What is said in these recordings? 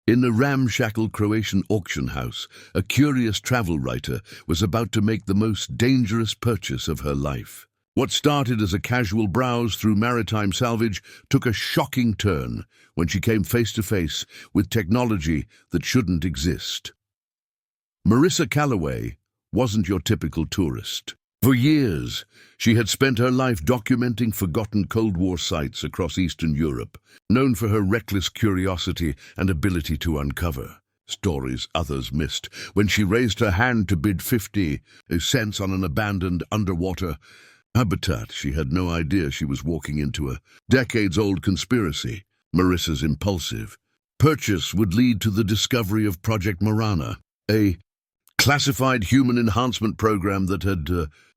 In a ramshackle Croatian auction house, a curious travel writer was about to make the most dangerous purchase of her life. What started as a casual browse through maritime salvage took a shocking turn when she came face to face with technology that shouldn't exist. Marissa Calloway wasn't your typical tourist. For years, she had spent her life documenting forgotten Cold War sites across Eastern Europe, known for her reckless curiosity and ability to uncover stories others missed. When she raised her hand to bid 50 cents on an abandoned underwater habitat, she had no idea she was walking into a decades-old conspiracy. Marissa's impulsive purchase would lead to the discovery of Project Marana, a classified human enhancement program that had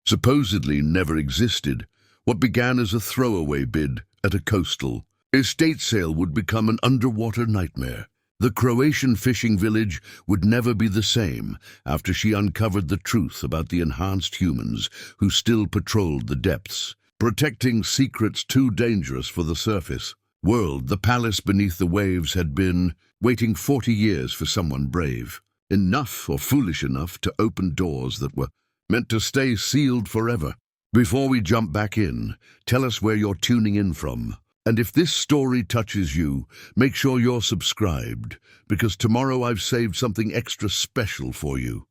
supposedly never existed. What began as a throwaway bid at a coastal estate sale would become an underwater nightmare. The Croatian fishing village would never be the same after she uncovered the truth about the enhanced humans who still patrolled the depths, protecting secrets too dangerous for the surface world. The palace beneath the waves had been waiting 40 years for someone brave, enough or foolish enough to open doors that were meant to stay sealed forever. Before we jump back in, tell us where you're tuning in from. And if this story touches you, make sure you're subscribed, because tomorrow I've saved something extra special for you.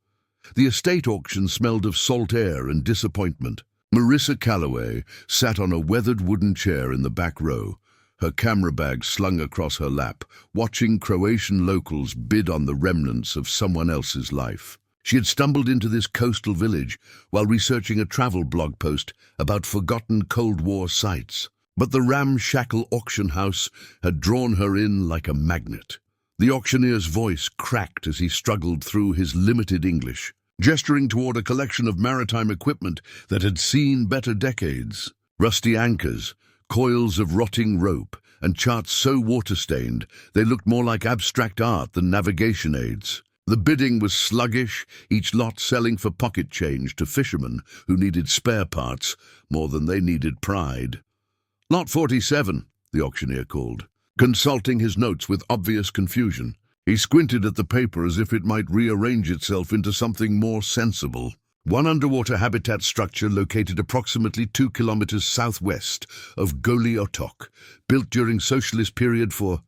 The estate auction smelled of salt air and disappointment. Marissa Calloway sat on a weathered wooden chair in the back row, her camera bag slung across her lap, watching Croatian locals bid on the remnants of someone else's life. She had stumbled into this coastal village while researching a travel blog post about forgotten Cold War sites. But the ramshackle auction house had drawn her in like a magnet. The auctioneer's voice cracked as he struggled through his limited English, gesturing toward a collection of maritime equipment that had seen better decades. Rusty anchors, coils of rotting rope, and charts so water-stained they looked more like abstract art than navigation aids. The bidding was sluggish, each lot selling for pocket change to fishermen who needed spare parts more than they needed pride. "Lot 47, the auctioneer called, consulting his notes with obvious confusion. He squinted at the paper as if it might rearrange itself into something more sensible. One underwater habitat structure located approximately 2 kilometers southwest of Goli Otok, built during socialist period for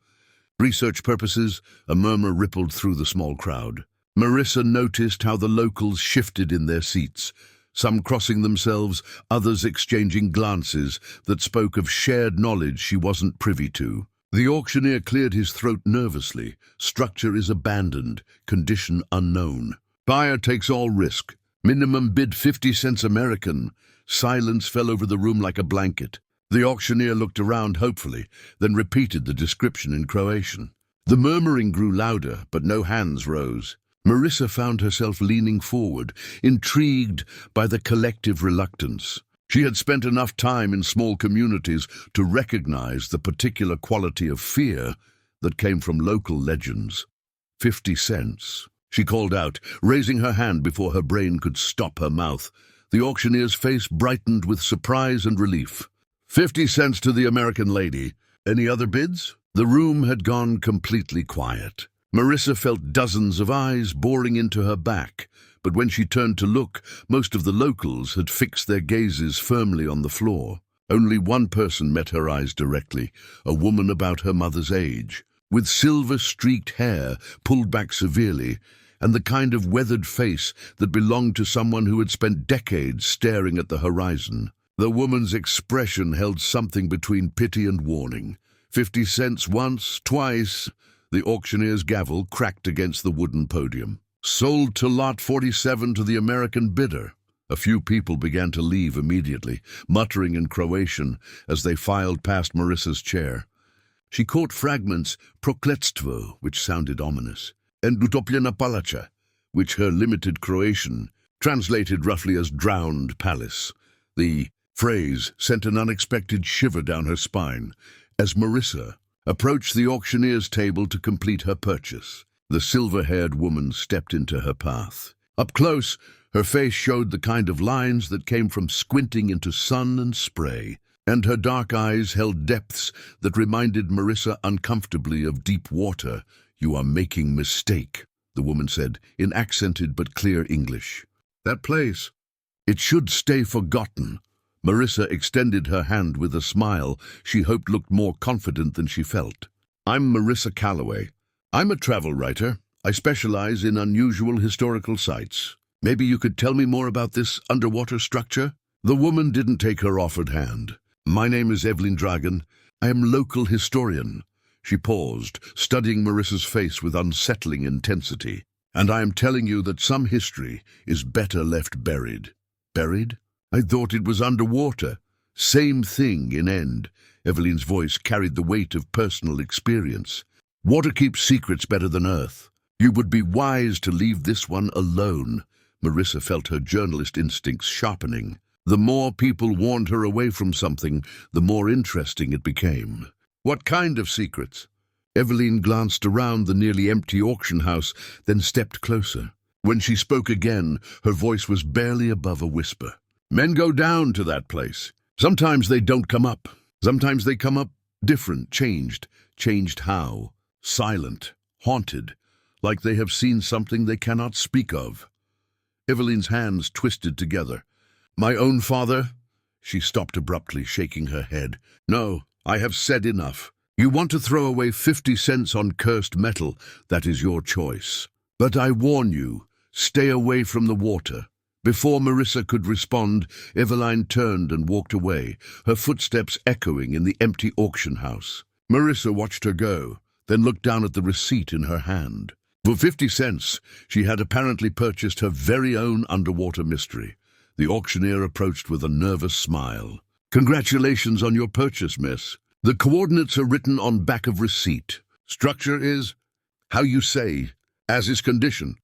research purposes. A murmur rippled through the small crowd. Marissa noticed how the locals shifted in their seats, some crossing themselves, others exchanging glances that spoke of shared knowledge she wasn't privy to. The auctioneer cleared his throat nervously. Structure is abandoned, condition unknown. Buyer takes all risk. Minimum bid 50 cents American. Silence fell over the room like a blanket. The auctioneer looked around hopefully, then repeated the description in Croatian. The murmuring grew louder, but no hands rose. Marissa found herself leaning forward, intrigued by the collective reluctance. She had spent enough time in small communities to recognize the particular quality of fear that came from local legends. 50 cents, she called out, raising her hand before her brain could stop her mouth. The auctioneer's face brightened with surprise and relief. 50 cents to the American lady. Any other bids? The room had gone completely quiet. Marissa felt dozens of eyes boring into her back, but when she turned to look, most of the locals had fixed their gazes firmly on the floor. Only one person met her eyes directly, a woman about her mother's age, with silver-streaked hair pulled back severely, and the kind of weathered face that belonged to someone who had spent decades staring at the horizon. The woman's expression held something between pity and warning. 50 cents once, twice. The auctioneer's gavel cracked against the wooden podium. Sold to lot 47 to the American bidder. A few people began to leave immediately, muttering in Croatian as they filed past Marissa's chair. She caught fragments prokletstvo, which sounded ominous, and utopljena palača, which her limited Croatian translated roughly as drowned palace. The phrase sent an unexpected shiver down her spine as Marissa approached the auctioneer's table to complete her purchase. The silver-haired woman stepped into her path. Up close, her face showed the kind of lines that came from squinting into sun and spray, and her dark eyes held depths that reminded Marissa uncomfortably of deep water, "You are making mistake," the woman said, in accented but clear English. "That place, it should stay forgotten." Marissa extended her hand with a smile she hoped looked more confident than she felt. "I'm Marissa Calloway. I'm a travel writer. I specialize in unusual historical sites. Maybe you could tell me more about this underwater structure?" The woman didn't take her offered hand. "My name is Evelyn Dragon. I am local historian." She paused, studying Marissa's face with unsettling intensity. "And I am telling you that some history is better left buried." "Buried? I thought it was underwater." "Same thing in end." Evelyn's voice carried the weight of personal experience. "Water keeps secrets better than earth. You would be wise to leave this one alone." Marissa felt her journalist instincts sharpening. The more people warned her away from something, the more interesting it became. "What kind of secrets?" Evelyn glanced around the nearly empty auction house, then stepped closer. When she spoke again, her voice was barely above a whisper. "Men go down to that place. Sometimes they don't come up. Sometimes they come up different, changed. Changed how? Silent, haunted, like they have seen something they cannot speak of." Evelyn's hands twisted together. "My own father?" She stopped abruptly, shaking her head. "No, I have said enough. You want to throw away 50 cents on cursed metal, that is your choice. But I warn you, stay away from the water." Before Marissa could respond, Evelyn turned and walked away, her footsteps echoing in the empty auction house. Marissa watched her go, then looked down at the receipt in her hand. For 50 cents, she had apparently purchased her very own underwater mystery. The auctioneer approached with a nervous smile. "Congratulations on your purchase, miss. The coordinates are written on back of receipt. Structure is, how you say, as is condition.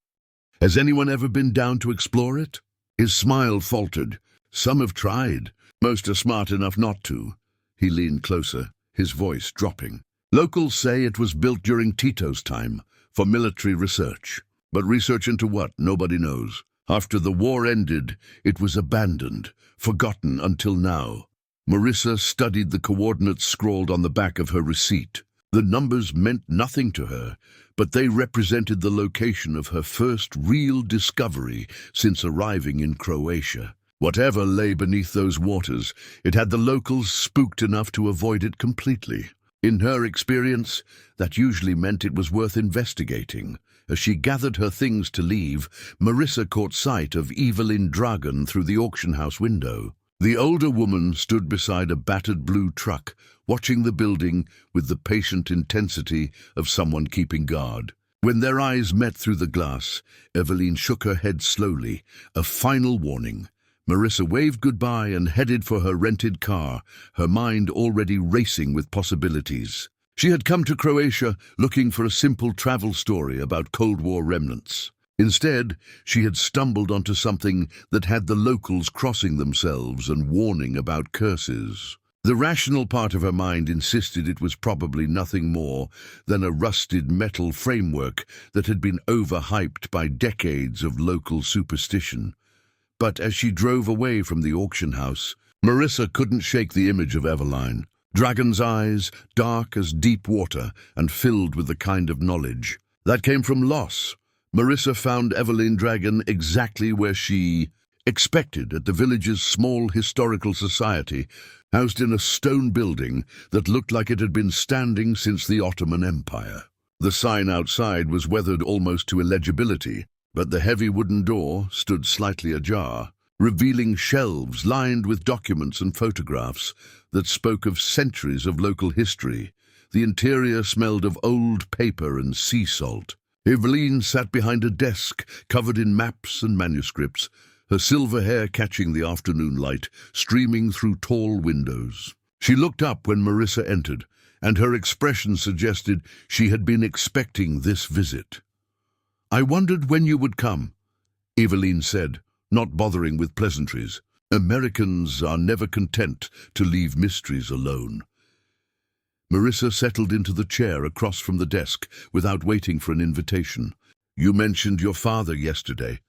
Has anyone ever been down to explore it?" His smile faltered. "Some have tried. Most are smart enough not to." He leaned closer, his voice dropping. "Locals say it was built during Tito's time, for military research. But research into what, nobody knows. After the war ended, it was abandoned, forgotten until now." Marissa studied the coordinates scrawled on the back of her receipt. The numbers meant nothing to her, but they represented the location of her first real discovery since arriving in Croatia. Whatever lay beneath those waters, it had the locals spooked enough to avoid it completely. In her experience, that usually meant it was worth investigating. As she gathered her things to leave, Marissa caught sight of Evelyn Dragon through the auction house window. The older woman stood beside a battered blue truck, watching the building with the patient intensity of someone keeping guard. When their eyes met through the glass, Evelyn shook her head slowly, a final warning. Marissa waved goodbye and headed for her rented car, her mind already racing with possibilities. She had come to Croatia looking for a simple travel story about Cold War remnants. Instead, she had stumbled onto something that had the locals crossing themselves and warning about curses. The rational part of her mind insisted it was probably nothing more than a rusted metal framework that had been overhyped by decades of local superstition. But as she drove away from the auction house, Marissa couldn't shake the image of Evelyn. Dragon's eyes, dark as deep water and filled with the kind of knowledge that came from loss. Marissa found Evelyn Dragon exactly where she expected, at the village's small historical society, housed in a stone building that looked like it had been standing since the Ottoman Empire. The sign outside was weathered almost to illegibility, but the heavy wooden door stood slightly ajar, revealing shelves lined with documents and photographs that spoke of centuries of local history. The interior smelled of old paper and sea salt. Evelyn sat behind a desk covered in maps and manuscripts, her silver hair catching the afternoon light, streaming through tall windows. She looked up when Marissa entered, and her expression suggested she had been expecting this visit. "I wondered when you would come," Evelyn said, not bothering with pleasantries. "Americans are never content to leave mysteries alone." Marissa settled into the chair across from the desk without waiting for an invitation. "You mentioned your father yesterday.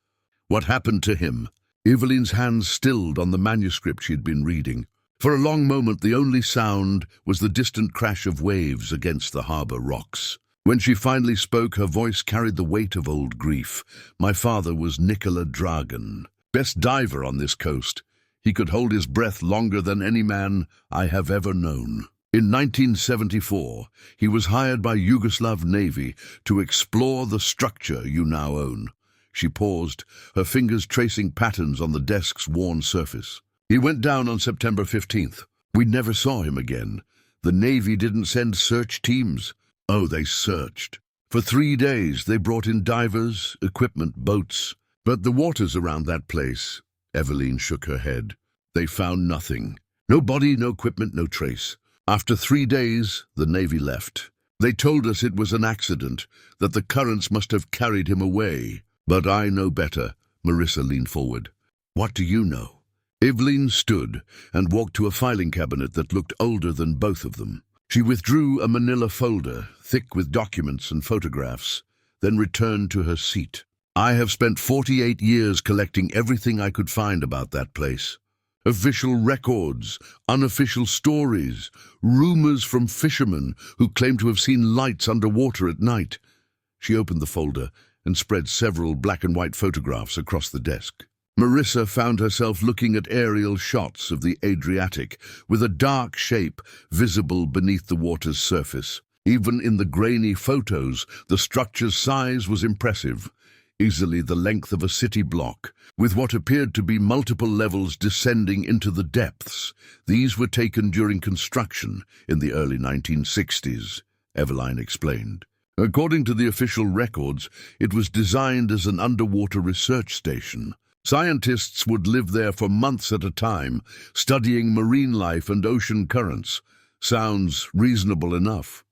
What happened to him?" Evelyn's hands stilled on the manuscript she had been reading. For a long moment the only sound was the distant crash of waves against the harbor rocks. When she finally spoke, her voice carried the weight of old grief. My father was Nikola Dragan, best diver on this coast. He could hold his breath longer than any man I have ever known. In 1974, he was hired by Yugoslav Navy to explore the structure you now own. She paused, her fingers tracing patterns on the desk's worn surface. He went down on September 15th. We never saw him again. The Navy didn't send search teams. Oh, they searched. For 3 days, they brought in divers, equipment, boats. But the waters around that place, Evelyn shook her head. They found nothing. No body, no equipment, no trace. After 3 days, the Navy left. They told us it was an accident, that the currents must have carried him away. But I know better. Marissa leaned forward. What do you know? Evelyn stood and walked to a filing cabinet that looked older than both of them. She withdrew a manila folder, thick with documents and photographs, then returned to her seat. I have spent 48 years collecting everything I could find about that place. Official records, unofficial stories, rumors from fishermen who claim to have seen lights underwater at night. She opened the folder and spread several black and white photographs across the desk. Marissa found herself looking at aerial shots of the Adriatic, with a dark shape visible beneath the water's surface. Even in the grainy photos, the structure's size was impressive, easily the length of a city block, with what appeared to be multiple levels descending into the depths. These were taken during construction in the early 1960s, Evelyn explained. According to the official records, it was designed as an underwater research station. Scientists would live there for months at a time, studying marine life and ocean currents. Sounds reasonable enough.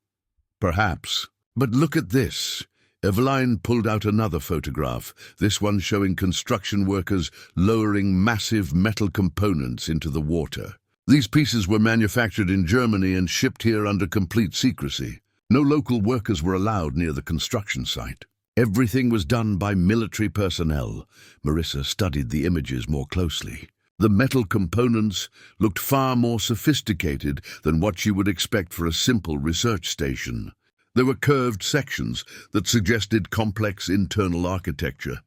Perhaps. But look at this. Evelyn pulled out another photograph, this one showing construction workers lowering massive metal components into the water. These pieces were manufactured in Germany and shipped here under complete secrecy. No local workers were allowed near the construction site. Everything was done by military personnel. Marissa studied the images more closely. The metal components looked far more sophisticated than what she would expect for a simple research station. There were curved sections that suggested complex internal architecture,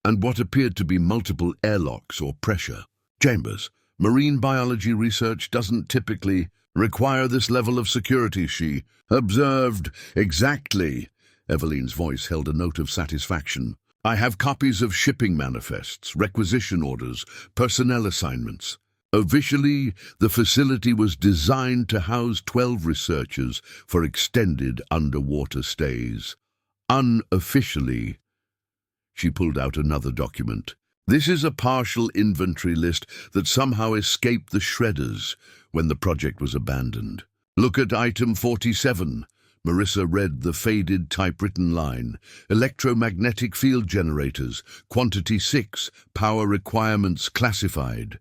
and what appeared to be multiple airlocks or pressure chambers. Marine biology research doesn't typically require this level of security, she observed. Exactly. Evelyn's voice held a note of satisfaction. I have copies of shipping manifests, requisition orders, personnel assignments. Officially, the facility was designed to house 12 researchers for extended underwater stays. Unofficially, she pulled out another document. This is a partial inventory list that somehow escaped the shredders when the project was abandoned. Look at item 47. Marissa read the faded typewritten line. Electromagnetic field generators, quantity 6, power requirements classified.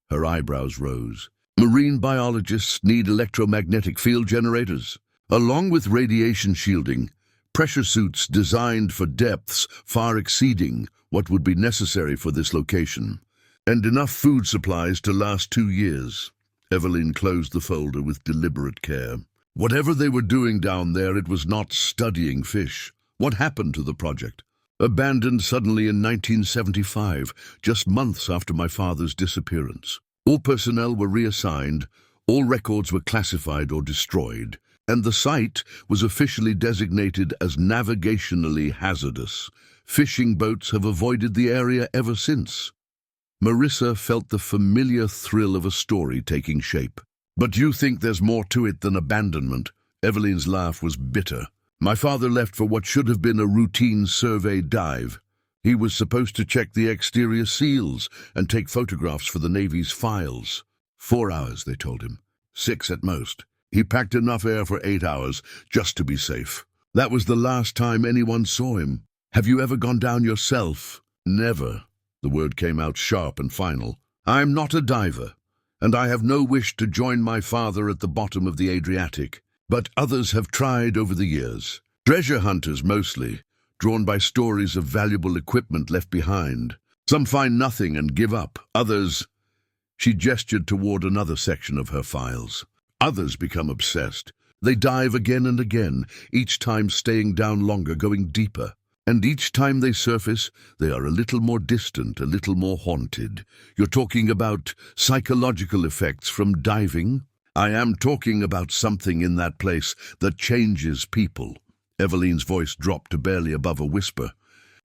Her eyebrows rose. Marine biologists need electromagnetic field generators, along with radiation shielding, pressure suits designed for depths far exceeding what would be necessary for this location, and enough food supplies to last 2 years. Evelyn closed the folder with deliberate care. Whatever they were doing down there, it was not studying fish. What happened to the project? Abandoned suddenly in 1975, just months after my father's disappearance. All personnel were reassigned, all records were classified or destroyed, and the site was officially designated as navigationally hazardous. Fishing boats have avoided the area ever since. Marissa felt the familiar thrill of a story taking shape. But you think there's more to it than abandonment? Evelyn's laugh was bitter. My father left for what should have been a routine survey dive. He was supposed to check the exterior seals and take photographs for the Navy's files. 4 hours, they told him. 6 at most. He packed enough air for 8 hours, just to be safe. That was the last time anyone saw him. Have you ever gone down yourself? Never. The word came out sharp and final. I'm not a diver, and I have no wish to join my father at the bottom of the Adriatic. But others have tried over the years. Treasure hunters mostly, drawn by stories of valuable equipment left behind. Some find nothing and give up. Others... She gestured toward another section of her files. Others become obsessed, They dive again and again, each time staying down longer, going deeper. And each time they surface, they are a little more distant, a little more haunted. You're talking about psychological effects from diving? I am talking about something in that place that changes people. Eveline's voice dropped to barely above a whisper.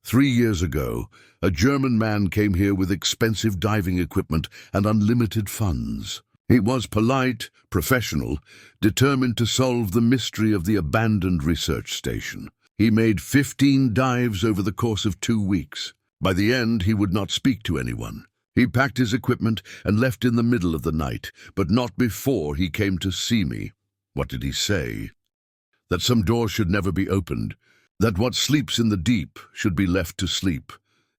3 years ago, a German man came here with expensive diving equipment and unlimited funds. He was polite, professional, determined to solve the mystery of the abandoned research station. He made 15 dives over the course of 2 weeks. By the end, he would not speak to anyone. He packed his equipment and left in the middle of the night, but not before he came to see me. What did he say? That some doors should never be opened, that what sleeps in the deep should be left to sleep.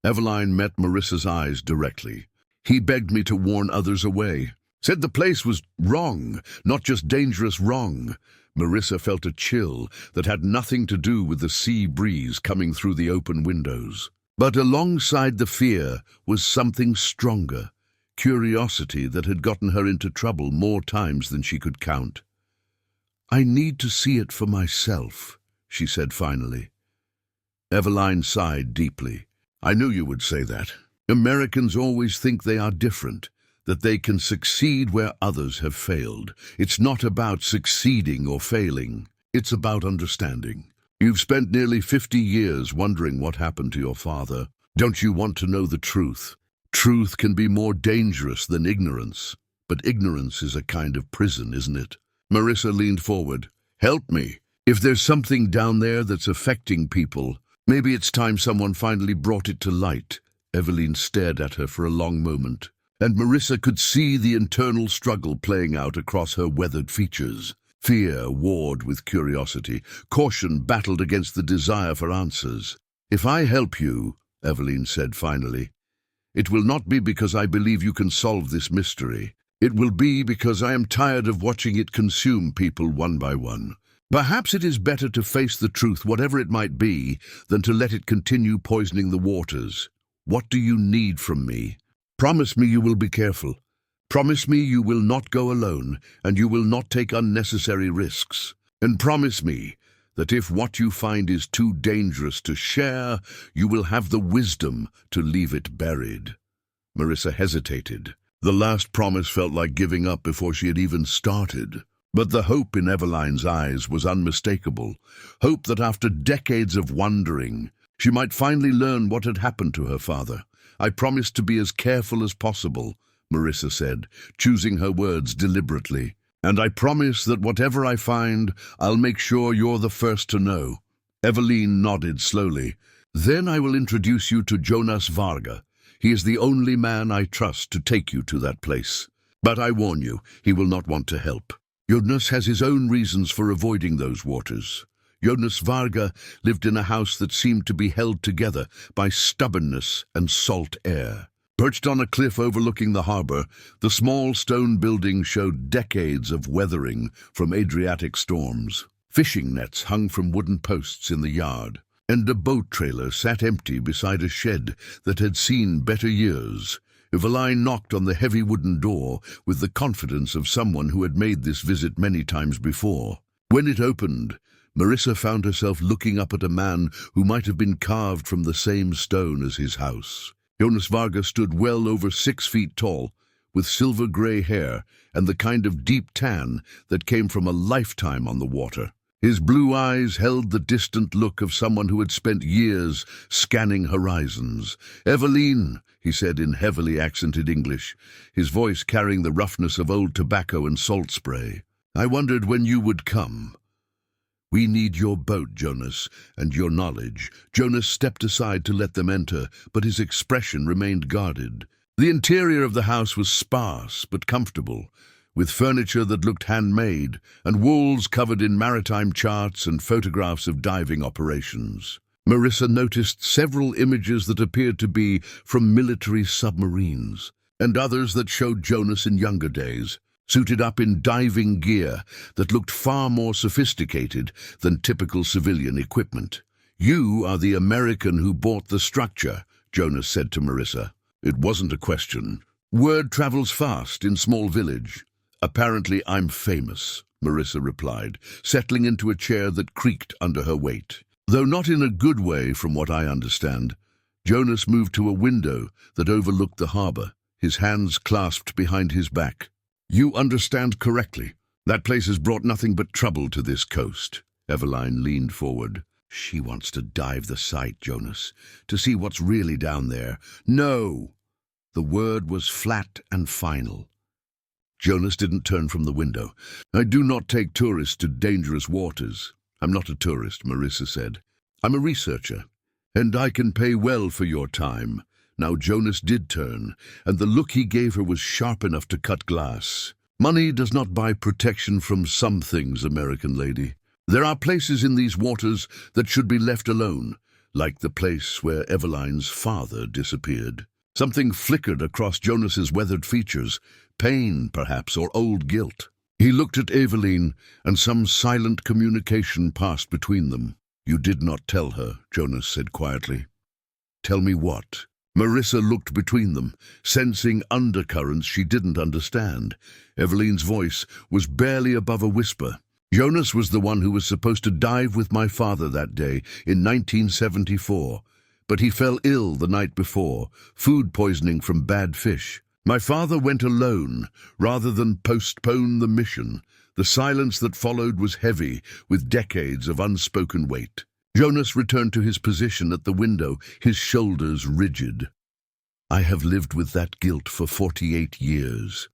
Eveline met Marissa's eyes directly. He begged me to warn others away. Said the place was wrong, not just dangerous, wrong. Marissa felt a chill that had nothing to do with the sea breeze coming through the open windows. But alongside the fear was something stronger, curiosity that had gotten her into trouble more times than she could count. "I need to see it for myself," she said finally. Eveline sighed deeply. "I knew you would say that. Americans always think they are different, that they can succeed where others have failed. It's not about succeeding or failing. It's about understanding. You've spent nearly 50 years wondering what happened to your father. Don't you want to know the truth? Truth can be more dangerous than ignorance. But ignorance is a kind of prison, isn't it?" Marissa leaned forward. "Help me. If there's something down there that's affecting people, maybe it's time someone finally brought it to light." Eveline stared at her for a long moment, and Marissa could see the internal struggle playing out across her weathered features. Fear warred with curiosity. Caution battled against the desire for answers. "If I help you," Eveline said finally, "it will not be because I believe you can solve this mystery. It will be because I am tired of watching it consume people one by one. Perhaps it is better to face the truth, whatever it might be, than to let it continue poisoning the waters. What do you need from me? Promise me you will be careful. Promise me you will not go alone, and you will not take unnecessary risks. And promise me that if what you find is too dangerous to share, you will have the wisdom to leave it buried." Marissa hesitated. The last promise felt like giving up before she had even started. But the hope in Eveline's eyes was unmistakable. Hope that after decades of wondering, she might finally learn what had happened to her father. "I promise to be as careful as possible," Marissa said, choosing her words deliberately. "And I promise that whatever I find, I'll make sure you're the first to know." Eveline nodded slowly. "Then I will introduce you to Jonas Varga. He is the only man I trust to take you to that place. But I warn you, he will not want to help. Jonas has his own reasons for avoiding those waters. Jonas Varga lived in a house that seemed to be held together by stubbornness and salt air. Perched on a cliff overlooking the harbor, the small stone building showed decades of weathering from Adriatic storms. Fishing nets hung from wooden posts in the yard, and a boat trailer sat empty beside a shed that had seen better years. Eveline knocked on the heavy wooden door with the confidence of someone who had made this visit many times before. When it opened, Marissa found herself looking up at a man who might have been carved from the same stone as his house. Jonas Varga stood well over 6 feet tall, with silver-gray hair and the kind of deep tan that came from a lifetime on the water. His blue eyes held the distant look of someone who had spent years scanning horizons. "Eveline," he said in heavily accented English, his voice carrying the roughness of old tobacco and salt spray. "I wondered when you would come. We need your boat, Jonas, and your knowledge." Jonas stepped aside to let them enter, but his expression remained guarded. The interior of the house was sparse but comfortable, with furniture that looked handmade and walls covered in maritime charts and photographs of diving operations. Marissa noticed several images that appeared to be from military submarines, and others that showed Jonas in younger days, suited up in diving gear that looked far more sophisticated than typical civilian equipment. "You are the American who bought the structure," Jonas said to Marissa. It wasn't a question. "Word travels fast in small village. Apparently I'm famous." Marissa replied, settling into a chair that creaked under her weight. Though not in a good way, from what I understand. Jonas moved to a window that overlooked the harbor, his hands clasped behind his back. You understand correctly. That place has brought nothing but trouble to this coast. Eveline leaned forward. She wants to dive the site, Jonas, to see what's really down there. No! The word was flat and final. Jonas didn't turn from the window. I do not take tourists to dangerous waters. I'm not a tourist, Marissa said. I'm a researcher, and I can pay well for your time. Now Jonas did turn, and the look he gave her was sharp enough to cut glass. Money does not buy protection from some things, American lady. There are places in these waters that should be left alone, like the place where Eveline's father disappeared. Something flickered across Jonas's weathered features, pain, perhaps, or old guilt. He looked at Eveline, and some silent communication passed between them. You did not tell her, Jonas said quietly. Tell me what? Marissa looked between them, sensing undercurrents she didn't understand. Eveline's voice was barely above a whisper. Jonas was the one who was supposed to dive with my father that day in 1974, but he fell ill the night before, food poisoning from bad fish. My father went alone, rather than postpone the mission. The silence that followed was heavy, with decades of unspoken weight. Jonas returned to his position at the window, his shoulders rigid. I have lived with that guilt for 48 years,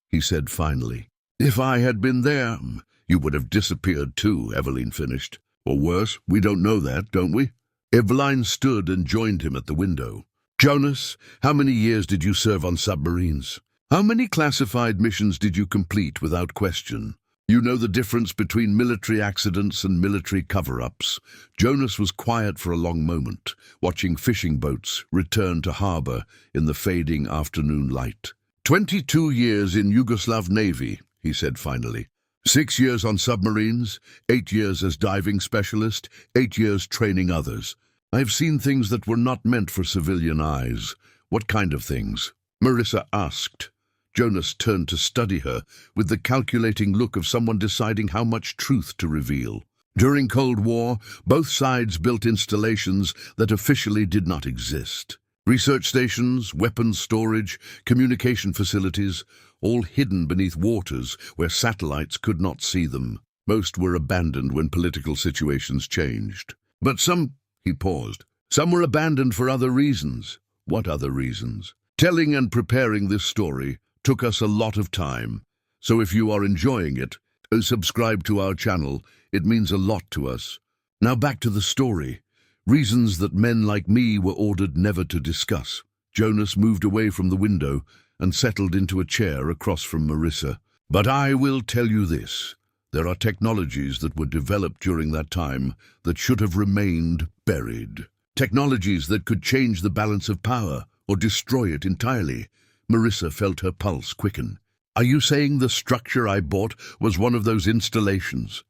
he said finally. If I had been there, you would have disappeared too, Eveline finished. Or worse, we don't know that, don't we? Eveline stood and joined him at the window. Jonas, how many years did you serve on submarines? How many classified missions did you complete without question? You know the difference between military accidents and military cover-ups. Jonas was quiet for a long moment, watching fishing boats return to harbor in the fading afternoon light. 22 years in Yugoslav Navy, he said finally. 6 years on submarines, 8 years as diving specialist, 8 years training others. I've seen things that were not meant for civilian eyes. What kind of things? Marissa asked. Jonas turned to study her with the calculating look of someone deciding how much truth to reveal. During Cold War, both sides built installations that officially did not exist. Research stations, weapons storage, communication facilities, all hidden beneath waters where satellites could not see them. Most were abandoned when political situations changed. But some, he paused, some were abandoned for other reasons. What other reasons? Telling and preparing this story took us a lot of time, so if you are enjoying it, subscribe to our channel. It means a lot to us. Now back to the story. Reasons that men like me were ordered never to discuss. Jonas moved away from the window and settled into a chair across from Marissa. But I will tell you this. There are technologies that were developed during that time that should have remained buried. Technologies that could change the balance of power or destroy it entirely. Marissa felt her pulse quicken. Are you saying the structure I bought was one of those installations?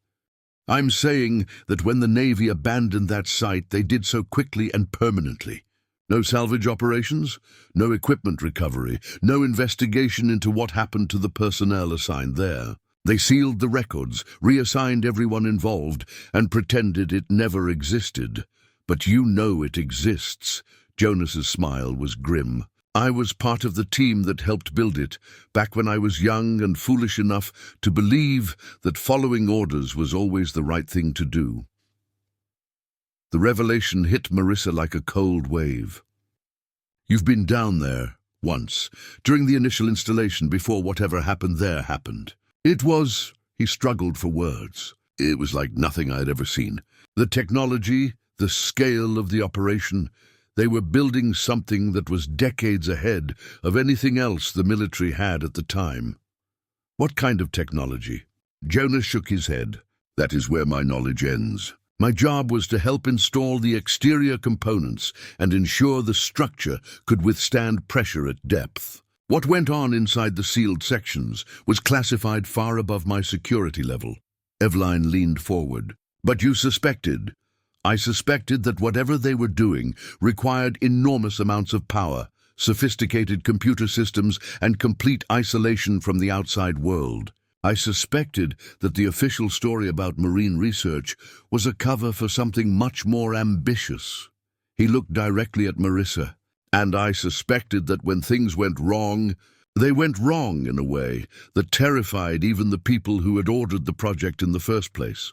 I'm saying that when the Navy abandoned that site, they did so quickly and permanently. No salvage operations, no equipment recovery, no investigation into what happened to the personnel assigned there. They sealed the records, reassigned everyone involved, and pretended it never existed. But you know it exists. Jonas's smile was grim. I was part of the team that helped build it, back when I was young and foolish enough to believe that following orders was always the right thing to do. The revelation hit Marissa like a cold wave. You've been down there, once, during the initial installation before whatever happened there happened. It was, he struggled for words. It was like nothing I had ever seen. The technology, the scale of the operation. They were building something that was decades ahead of anything else the military had at the time. What kind of technology? Jonas shook his head. That is where my knowledge ends. My job was to help install the exterior components and ensure the structure could withstand pressure at depth. What went on inside the sealed sections was classified far above my security level. Eveline leaned forward. But you suspected. I suspected that whatever they were doing required enormous amounts of power, sophisticated computer systems, and complete isolation from the outside world. I suspected that the official story about marine research was a cover for something much more ambitious. He looked directly at Marissa, and I suspected that when things went wrong, they went wrong in a way that terrified even the people who had ordered the project in the first place.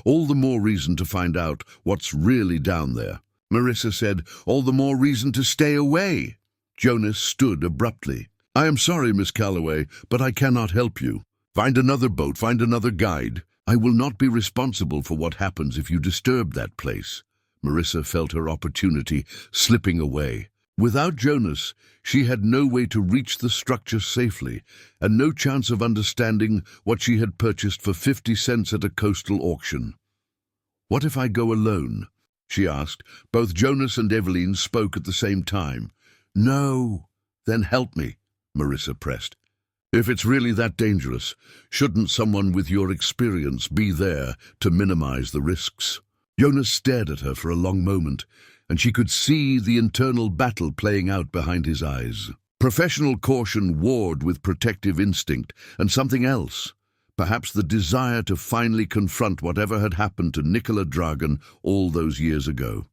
All the more reason to find out what's really down there. Marissa said, all the more reason to stay away. Jonas stood abruptly. I am sorry, Miss Calloway, but I cannot help you. Find another boat, find another guide. I will not be responsible for what happens if you disturb that place. Marissa felt her opportunity slipping away. Without Jonas, she had no way to reach the structure safely, and no chance of understanding what she had purchased for 50 cents at a coastal auction. What if I go alone? She asked. Both Jonas and Eveline spoke at the same time. No. Then help me, Marissa pressed. If it's really that dangerous, shouldn't someone with your experience be there to minimize the risks? Jonas stared at her for a long moment, and she could see the internal battle playing out behind his eyes. Professional caution warred with protective instinct, and something else. Perhaps the desire to finally confront whatever had happened to Nicola Dragan all those years ago.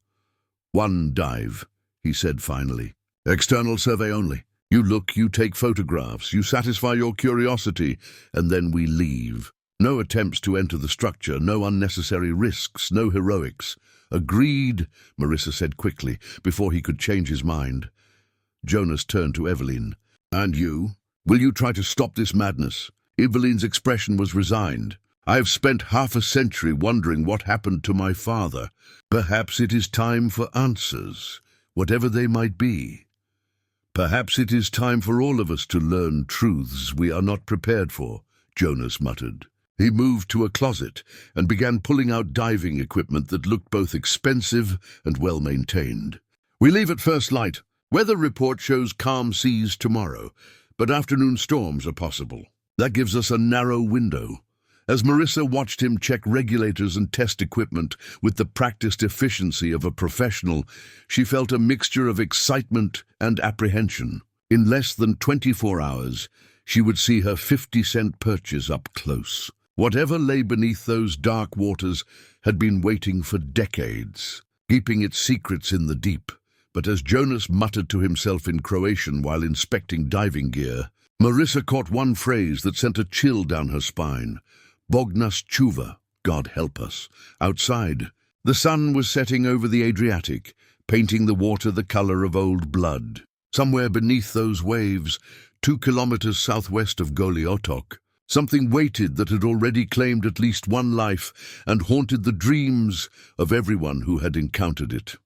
One dive, he said finally. External survey only. You look, you take photographs, you satisfy your curiosity, and then we leave. No attempts to enter the structure, no unnecessary risks, no heroics. Agreed, Marissa said quickly, before he could change his mind. Jonas turned to Eveline. And you? Will you try to stop this madness? Eveline's expression was resigned. I have spent half a century wondering what happened to my father. Perhaps it is time for answers, whatever they might be. Perhaps it is time for all of us to learn truths we are not prepared for, Jonas muttered. He moved to a closet and began pulling out diving equipment that looked both expensive and well-maintained. We leave at first light. Weather report shows calm seas tomorrow, but afternoon storms are possible. That gives us a narrow window. As Marissa watched him check regulators and test equipment with the practiced efficiency of a professional, she felt a mixture of excitement and apprehension. In less than 24 hours, she would see her 50-cent purchase up close. Whatever lay beneath those dark waters had been waiting for decades, keeping its secrets in the deep. But as Jonas muttered to himself in Croatian while inspecting diving gear, Marissa caught one phrase that sent a chill down her spine. Bog nas čuva, God help us. Outside, the sun was setting over the Adriatic, painting the water the color of old blood. Somewhere beneath those waves, 2 kilometers southwest of Goliotok, something waited that had already claimed at least one life and haunted the dreams of everyone who had encountered it.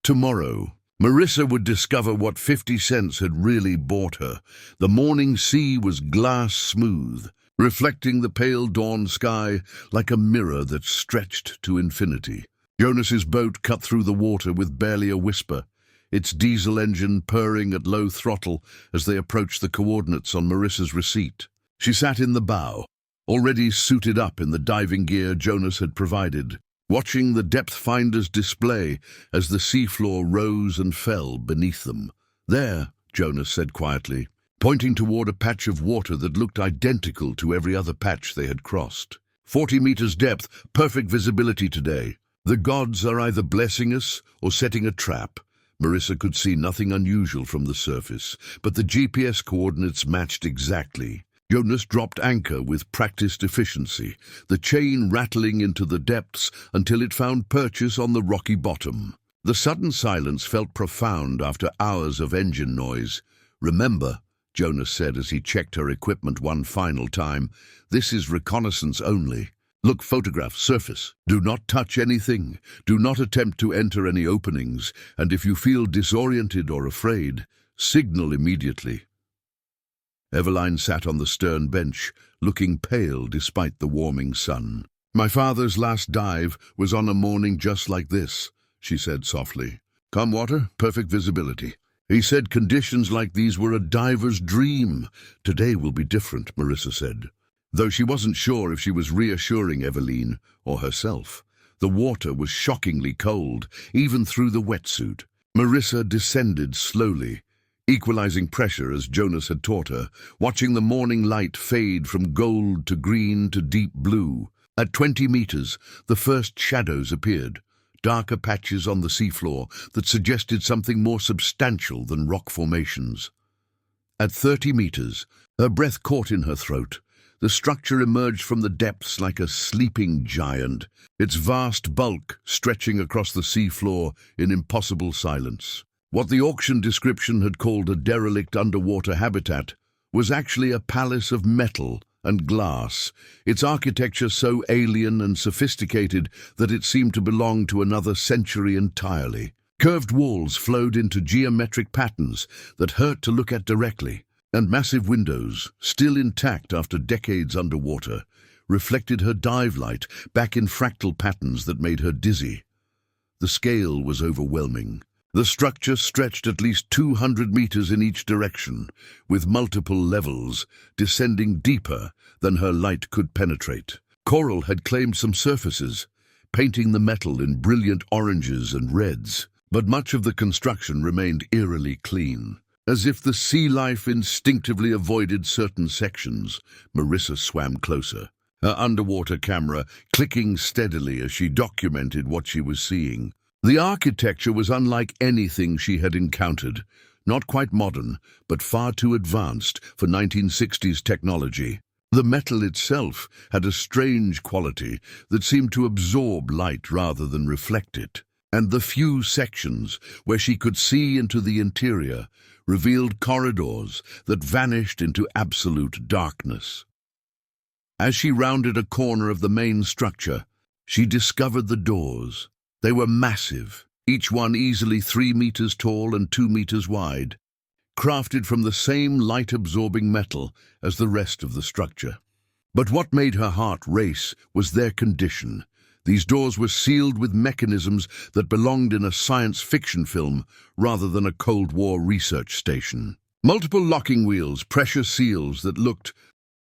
Tomorrow, Marissa would discover what 50 cents had really bought her. The morning sea was glass smooth, reflecting the pale dawn sky like a mirror that stretched to infinity. Jonas's boat cut through the water with barely a whisper, its diesel engine purring at low throttle as they approached the coordinates on Marissa's receipt. She sat in the bow, already suited up in the diving gear Jonas had provided, watching the depth finder's display as the seafloor rose and fell beneath them. There, Jonas said quietly, pointing toward a patch of water that looked identical to every other patch they had crossed. 40 meters depth, perfect visibility today. The gods are either blessing us or setting a trap. Marissa could see nothing unusual from the surface, but the GPS coordinates matched exactly. Jonas dropped anchor with practiced efficiency, the chain rattling into the depths until it found purchase on the rocky bottom. The sudden silence felt profound after hours of engine noise. Remember, Jonas said as he checked her equipment one final time, this is reconnaissance only. Look, photograph, surface. Do not touch anything. Do not attempt to enter any openings, and if you feel disoriented or afraid, signal immediately. Eveline sat on the stern bench, looking pale despite the warming sun. My father's last dive was on a morning just like this, she said softly. Calm water, perfect visibility. He said conditions like these were a diver's dream. Today will be different, Marissa said. Though she wasn't sure if she was reassuring Eveline or herself. The water was shockingly cold, even through the wetsuit. Marissa descended slowly, equalizing pressure as Jonas had taught her, watching the morning light fade from gold to green to deep blue. At 20 meters, the first shadows appeared, darker patches on the seafloor that suggested something more substantial than rock formations. At 30 meters, her breath caught in her throat. The structure emerged from the depths like a sleeping giant, its vast bulk stretching across the seafloor in impossible silence. What the auction description had called a derelict underwater habitat was actually a palace of metal and glass, its architecture so alien and sophisticated that it seemed to belong to another century entirely. Curved walls flowed into geometric patterns that hurt to look at directly, and massive windows, still intact after decades underwater, reflected her dive light back in fractal patterns that made her dizzy. The scale was overwhelming. The structure stretched at least 200 meters in each direction, with multiple levels, descending deeper than her light could penetrate. Coral had claimed some surfaces, painting the metal in brilliant oranges and reds, but much of the construction remained eerily clean. As if the sea life instinctively avoided certain sections, Marissa swam closer, her underwater camera clicking steadily as she documented what she was seeing. The architecture was unlike anything she had encountered, not quite modern, but far too advanced for 1960s technology. The metal itself had a strange quality that seemed to absorb light rather than reflect it, and the few sections where she could see into the interior revealed corridors that vanished into absolute darkness. As she rounded a corner of the main structure, she discovered the doors. They were massive, each one easily 3 meters tall and 2 meters wide, crafted from the same light-absorbing metal as the rest of the structure. But what made her heart race was their condition. These doors were sealed with mechanisms that belonged in a science fiction film rather than a Cold War research station. Multiple locking wheels, pressure seals that looked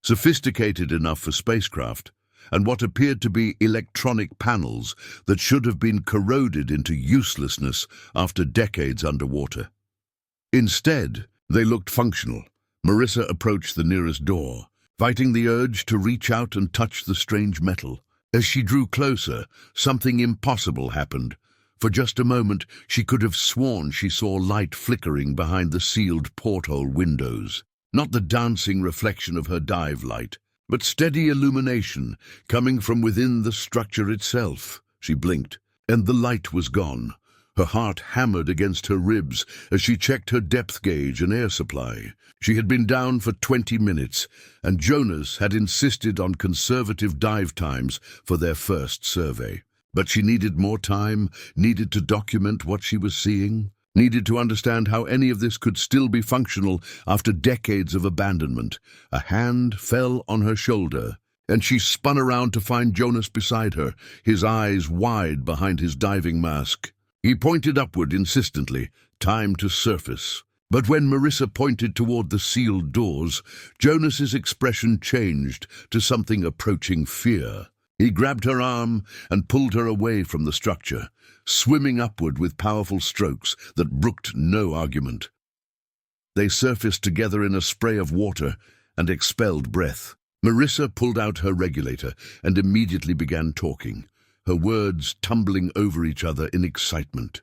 sophisticated enough for spacecraft, and what appeared to be electronic panels that should have been corroded into uselessness after decades underwater. Instead, they looked functional. Marissa approached the nearest door, fighting the urge to reach out and touch the strange metal. As she drew closer, something impossible happened. For just a moment, she could have sworn she saw light flickering behind the sealed porthole windows. Not the dancing reflection of her dive light, but steady illumination coming from within the structure itself. She blinked, and the light was gone. Her heart hammered against her ribs as she checked her depth gauge and air supply. She had been down for 20 minutes, and Jonas had insisted on conservative dive times for their first survey. But she needed more time, needed to document what she was seeing, needed to understand how any of this could still be functional after decades of abandonment. A hand fell on her shoulder, and she spun around to find Jonas beside her, his eyes wide behind his diving mask. He pointed upward insistently, time to surface. But when Marissa pointed toward the sealed doors, Jonas's expression changed to something approaching fear. He grabbed her arm and pulled her away from the structure, swimming upward with powerful strokes that brooked no argument. They surfaced together in a spray of water and expelled breath. Marissa pulled out her regulator and immediately began talking, her words tumbling over each other in excitement.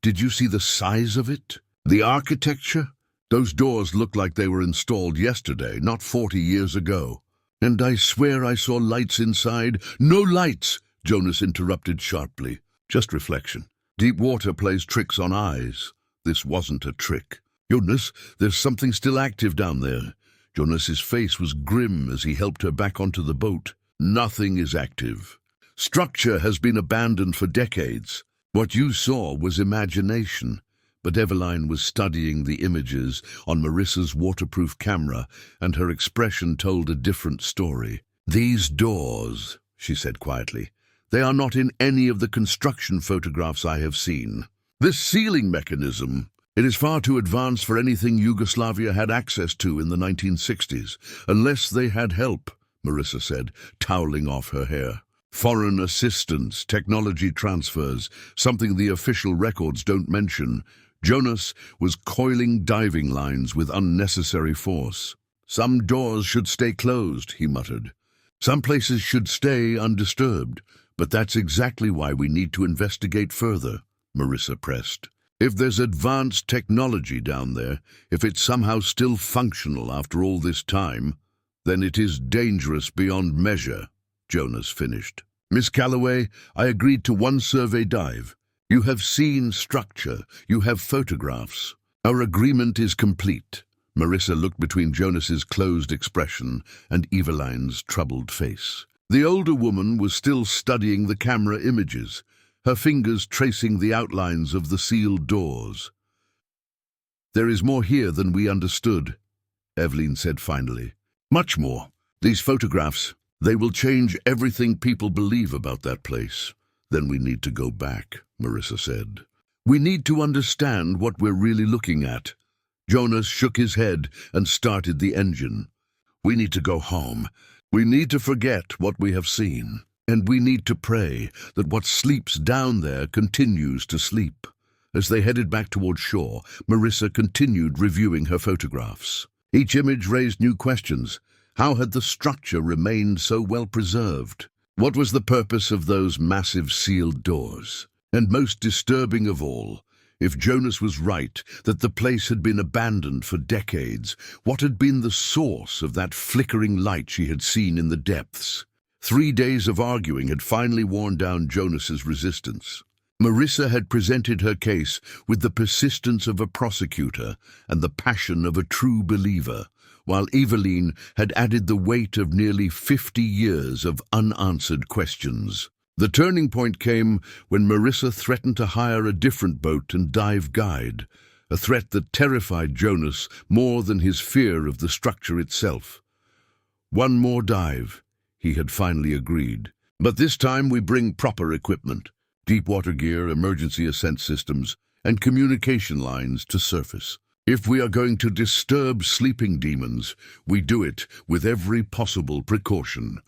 "Did you see the size of it? The architecture? Those doors looked like they were installed yesterday, not 40 years ago. And I swear I saw lights inside." "No lights!" Jonas interrupted sharply. "Just reflection. Deep water plays tricks on eyes. This wasn't a trick. Jonas, there's something still active down there." Jonas's face was grim as he helped her back onto the boat. "Nothing is active. Structure has been abandoned for decades. What you saw was imagination." But Eveline was studying the images on Marissa's waterproof camera, and her expression told a different story. "These doors," she said quietly, "they are not in any of the construction photographs I have seen. This sealing mechanism, it is far too advanced for anything Yugoslavia had access to in the 1960s, unless they had help," Marissa said, toweling off her hair. "Foreign assistance, technology transfers, something the official records don't mention." Jonas was coiling diving lines with unnecessary force. "Some doors should stay closed," he muttered. "Some places should stay undisturbed. But that's exactly why we need to investigate further," Marissa pressed. "If there's advanced technology down there, if it's somehow still functional after all this time, then it is dangerous beyond measure," Jonas finished. "Miss Calloway, I agreed to one survey dive. You have seen structure, you have photographs. Our agreement is complete." Marissa looked between Jonas's closed expression and Eveline's troubled face. The older woman was still studying the camera images, her fingers tracing the outlines of the sealed doors. "There is more here than we understood," Eveline said finally. "Much more. These photographs, they will change everything people believe about that place." "Then we need to go back," Marissa said. "We need to understand what we're really looking at." Jonas shook his head and started the engine. "We need to go home. We need to forget what we have seen. And we need to pray that what sleeps down there continues to sleep." As they headed back toward shore, Marissa continued reviewing her photographs. Each image raised new questions. How had the structure remained so well preserved? What was the purpose of those massive sealed doors? And most disturbing of all, if Jonas was right that the place had been abandoned for decades, what had been the source of that flickering light she had seen in the depths? 3 days of arguing had finally worn down Jonas's resistance. Marissa had presented her case with the persistence of a prosecutor and the passion of a true believer, while Eveline had added the weight of nearly 50 years of unanswered questions. The turning point came when Marissa threatened to hire a different boat and dive guide, a threat that terrified Jonas more than his fear of the structure itself. "One more dive," he had finally agreed. "But this time we bring proper equipment, deep water gear, emergency ascent systems, and communication lines to surface. If we are going to disturb sleeping demons, we do it with every possible precaution."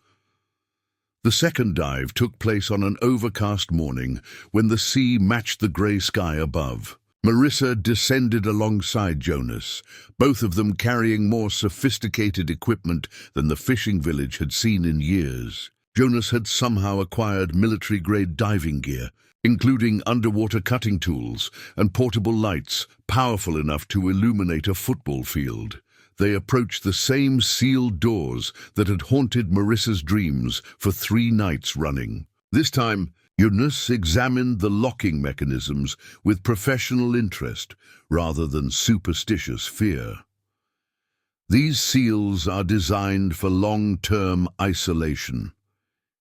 The second dive took place on an overcast morning when the sea matched the grey sky above. Marissa descended alongside Jonas, both of them carrying more sophisticated equipment than the fishing village had seen in years. Jonas had somehow acquired military-grade diving gear, including underwater cutting tools and portable lights powerful enough to illuminate a football field. They approached the same sealed doors that had haunted Marissa's dreams for 3 nights running. This time, Jonas examined the locking mechanisms with professional interest rather than superstitious fear. "These seals are designed for long-term isolation,"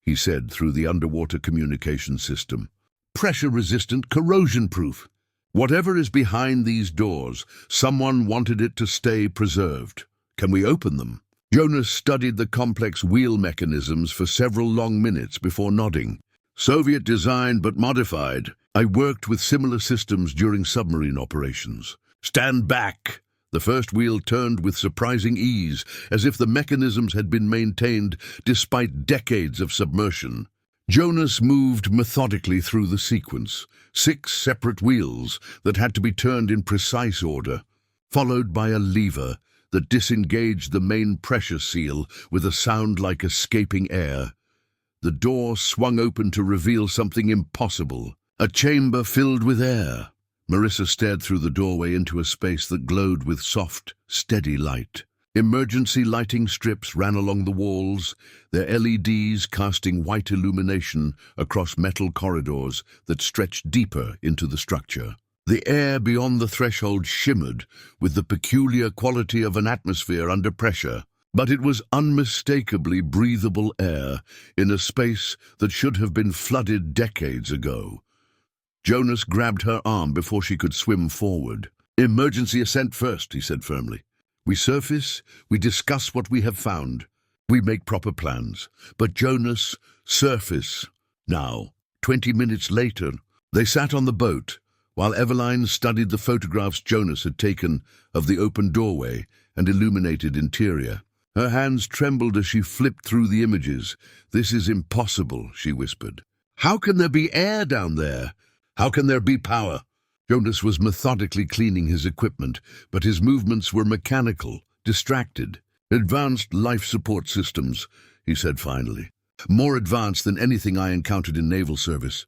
he said through the underwater communication system. "Pressure-resistant, corrosion-proof. Whatever is behind these doors, someone wanted it to stay preserved. Can we open them?" Jonas studied the complex wheel mechanisms for several long minutes before nodding. "Soviet design but modified. I worked with similar systems during submarine operations." "Stand back!" The first wheel turned with surprising ease, as if the mechanisms had been maintained despite decades of submersion. Jonas moved methodically through the sequence, 6 separate wheels that had to be turned in precise order, followed by a lever that disengaged the main pressure seal with a sound like escaping air. The door swung open to reveal something impossible, a chamber filled with air. Marissa stared through the doorway into a space that glowed with soft, steady light. Emergency lighting strips ran along the walls, their LEDs casting white illumination across metal corridors that stretched deeper into the structure. The air beyond the threshold shimmered with the peculiar quality of an atmosphere under pressure, but it was unmistakably breathable air in a space that should have been flooded decades ago. Jonas grabbed her arm before she could swim forward. "Emergency ascent first," he said firmly. "We surface, we discuss what we have found, we make proper plans. But Jonas, surface. Now." 20 minutes later, they sat on the boat, while Eveline studied the photographs Jonas had taken of the open doorway and illuminated interior. Her hands trembled as she flipped through the images. "This is impossible," she whispered. "How can there be air down there? How can there be power?" Jonas was methodically cleaning his equipment, but his movements were mechanical, distracted. "Advanced life support systems," he said finally. "More advanced than anything I encountered in naval service.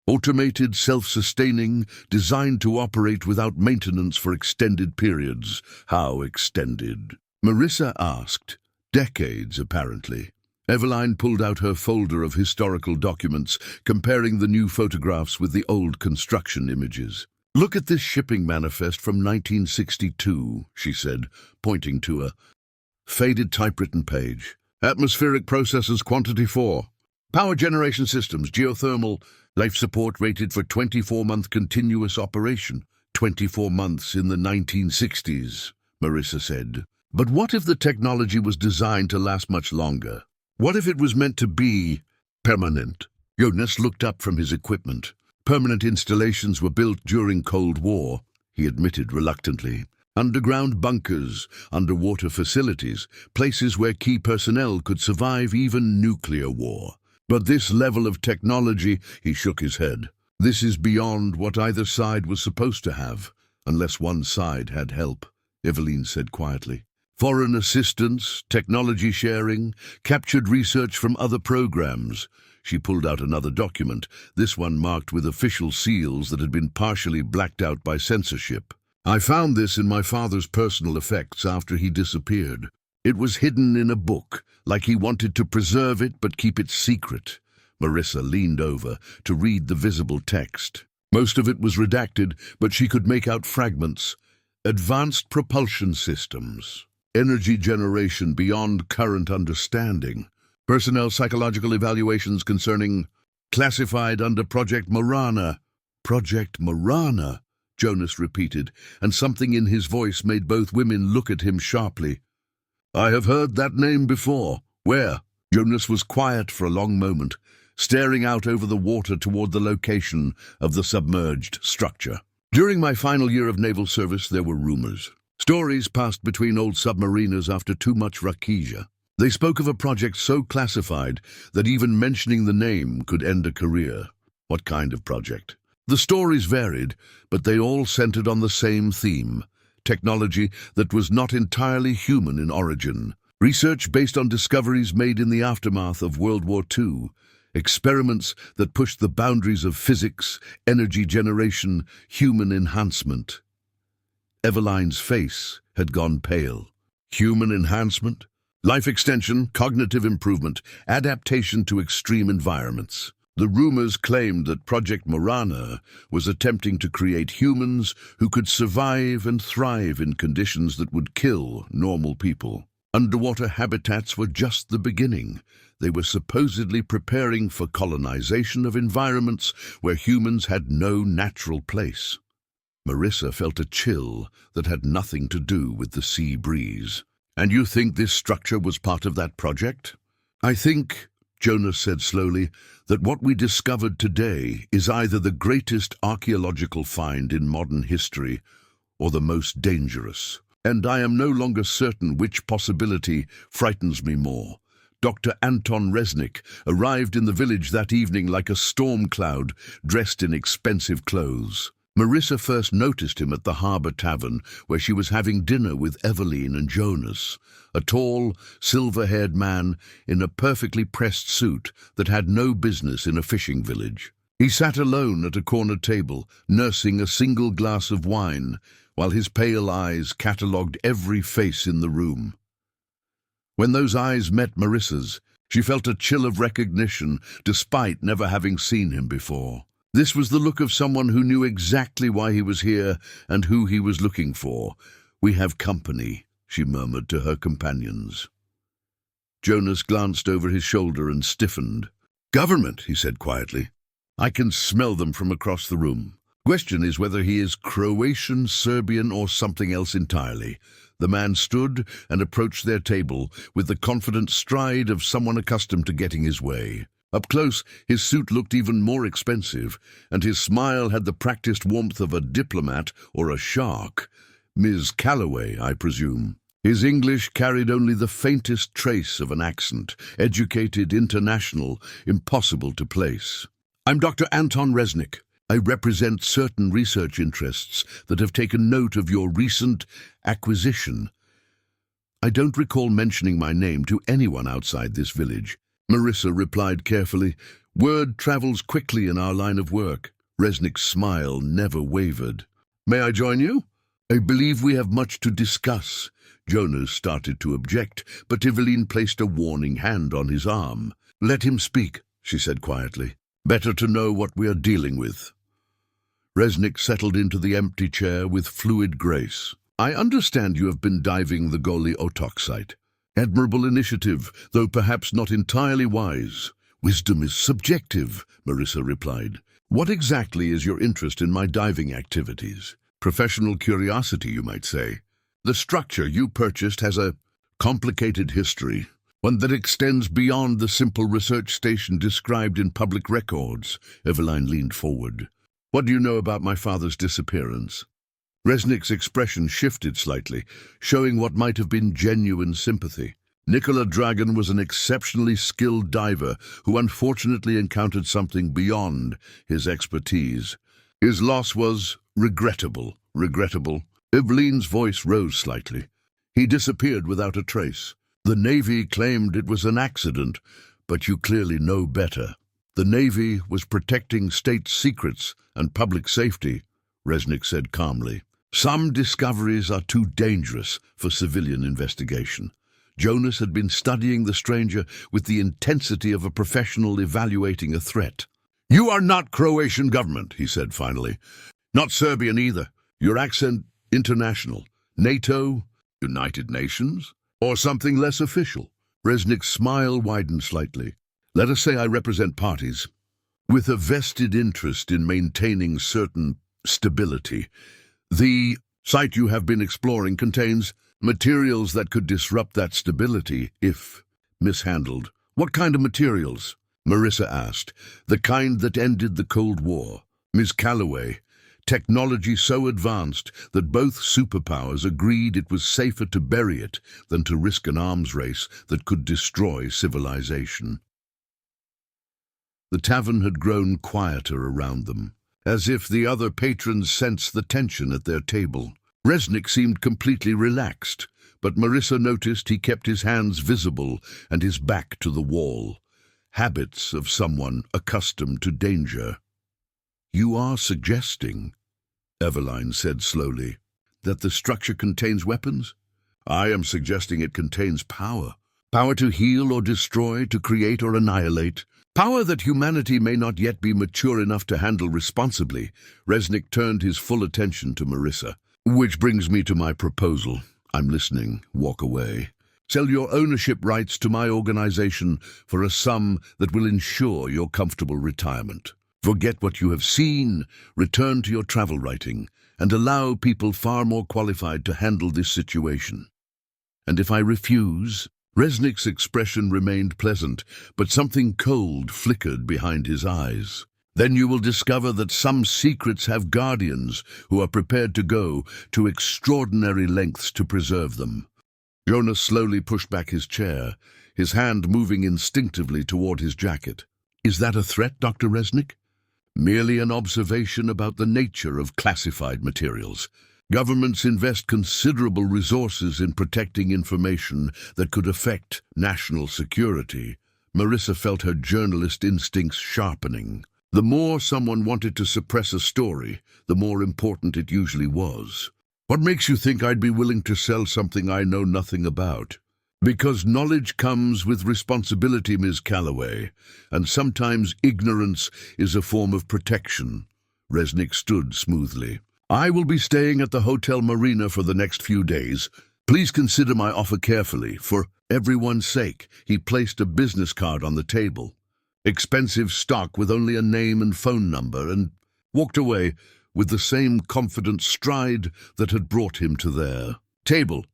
Automated, self-sustaining, designed to operate without maintenance for extended periods." "How extended?" Marissa asked. "Decades, apparently." Eveline pulled out her folder of historical documents, comparing the new photographs with the old construction images. "Look at this shipping manifest from 1962, she said, pointing to a faded typewritten page. "Atmospheric processes quantity 4. Power generation systems, geothermal, life support rated for 24-month continuous operation." 24 months in the 1960s, Marissa said. But what if the technology was designed to last much longer? What if it was meant to be permanent? Jonas looked up from his equipment. "Permanent installations were built during Cold War," he admitted reluctantly. "Underground bunkers, underwater facilities, places where key personnel could survive even nuclear war. But this level of technology," he shook his head, "this is beyond what either side was supposed to have, unless one side had help," Eveline said quietly. "Foreign assistance, technology sharing, captured research from other programs." She pulled out another document, this one marked with official seals that had been partially blacked out by censorship. "I found this in my father's personal effects after he disappeared. It was hidden in a book, like he wanted to preserve it but keep it secret." Marissa leaned over to read the visible text. Most of it was redacted, but she could make out fragments. "Advanced propulsion systems. Energy generation beyond current understanding. Personnel psychological evaluations concerning classified under Project Marana." "Project Marana," Jonas repeated, and something in his voice made both women look at him sharply. "I have heard that name before. Where?" Jonas was quiet for a long moment, staring out over the water toward the location of the submerged structure. "During my final year of naval service, there were rumors. Stories passed between old submariners after too much rakesia. They spoke of a project so classified that even mentioning the name could end a career." "What kind of project?" "The stories varied, but they all centered on the same theme: technology that was not entirely human in origin. Research based on discoveries made in the aftermath of World War II. Experiments that pushed the boundaries of physics, energy generation, human enhancement." Eveline's face had gone pale. "Human enhancement? Life extension, cognitive improvement, adaptation to extreme environments." The rumors claimed that Project Marana was attempting to create humans who could survive and thrive in conditions that would kill normal people. Underwater habitats were just the beginning. They were supposedly preparing for colonization of environments where humans had no natural place. Marissa felt a chill that had nothing to do with the sea breeze. "And you think this structure was part of that project?" "I think," Jonas said slowly, "that what we discovered today is either the greatest archaeological find in modern history or the most dangerous. And I am no longer certain which possibility frightens me more." Dr. Anton Resnick arrived in the village that evening like a storm cloud, dressed in expensive clothes. Marissa first noticed him at the harbour tavern, where she was having dinner with Eveline and Jonas, a tall, silver-haired man in a perfectly pressed suit that had no business in a fishing village. He sat alone at a corner table, nursing a single glass of wine, while his pale eyes catalogued every face in the room. When those eyes met Marissa's, she felt a chill of recognition, despite never having seen him before. This was the look of someone who knew exactly why he was here and who he was looking for. "We have company," she murmured to her companions. Jonas glanced over his shoulder and stiffened. "Government," he said quietly. "I can smell them from across the room. Question is whether he is Croatian, Serbian, or something else entirely." The man stood and approached their table with the confident stride of someone accustomed to getting his way. Up close, his suit looked even more expensive, and his smile had the practiced warmth of a diplomat or a shark. "Ms. Calloway, I presume." His English carried only the faintest trace of an accent, educated, international, impossible to place. "I'm Dr. Anton Resnick. I represent certain research interests that have taken note of your recent acquisition. I don't recall mentioning my name to anyone outside this village. Marissa replied carefully. Word travels quickly in our line of work. Resnick's smile never wavered. May I join you? I believe we have much to discuss. Jonas started to object, but Eveline placed a warning hand on his arm. Let him speak, she said quietly. Better to know what we are dealing with. Resnick settled into the empty chair with fluid grace. I understand you have been diving the Goli Otok site. Admirable initiative, though perhaps not entirely wise. Wisdom is subjective, Marissa replied. What exactly is your interest in my diving activities? Professional curiosity, you might say. The structure you purchased has a complicated history, one that extends beyond the simple research station described in public records. Eveline leaned forward. What do you know about my father's disappearance? Resnick's expression shifted slightly, showing what might have been genuine sympathy. Nicola Dragon was an exceptionally skilled diver who unfortunately encountered something beyond his expertise. His loss was regrettable. Eveline's voice rose slightly. He disappeared without a trace. The Navy claimed it was an accident, but you clearly know better. The Navy was protecting state secrets and public safety, Resnick said calmly. Some discoveries are too dangerous for civilian investigation. Jonas had been studying the stranger with the intensity of a professional evaluating a threat. You are not Croatian government, he said finally. Not Serbian either. Your accent international. NATO? United Nations? Or something less official? Resnick's smile widened slightly. Let us say I represent parties with a vested interest in maintaining certain stability. The site you have been exploring contains materials that could disrupt that stability if mishandled. What kind of materials? Marissa asked. The kind that ended the Cold War. Ms. Calloway, technology so advanced that both superpowers agreed it was safer to bury it than to risk an arms race that could destroy civilization. The tavern had grown quieter around them, as if the other patrons sensed the tension at their table. Resnick seemed completely relaxed, but Marissa noticed he kept his hands visible and his back to the wall, habits of someone accustomed to danger. You are suggesting, Eveline said slowly, that the structure contains weapons? I am suggesting it contains power. Power to heal or destroy, to create or annihilate. Power that humanity may not yet be mature enough to handle responsibly. Resnick turned his full attention to Marissa. Which brings me to my proposal. I'm listening. Walk away. Sell your ownership rights to my organization for a sum that will ensure your comfortable retirement. Forget what you have seen, return to your travel writing, and allow people far more qualified to handle this situation. And if I refuse? Resnick's expression remained pleasant, but something cold flickered behind his eyes. Then you will discover that some secrets have guardians who are prepared to go to extraordinary lengths to preserve them. Jonas slowly pushed back his chair, his hand moving instinctively toward his jacket. Is that a threat, Dr. Resnick? Merely an observation about the nature of classified materials. Governments invest considerable resources in protecting information that could affect national security. Marissa felt her journalist instincts sharpening. The more someone wanted to suppress a story, the more important it usually was. What makes you think I'd be willing to sell something I know nothing about? Because knowledge comes with responsibility, Ms. Calloway, and sometimes ignorance is a form of protection. Resnick stood smoothly. I will be staying at the Hotel Marina for the next few days. Please consider my offer carefully. For everyone's sake, he placed a business card on the table. Expensive stock with only a name and phone number, and walked away with the same confident stride that had brought him to their table.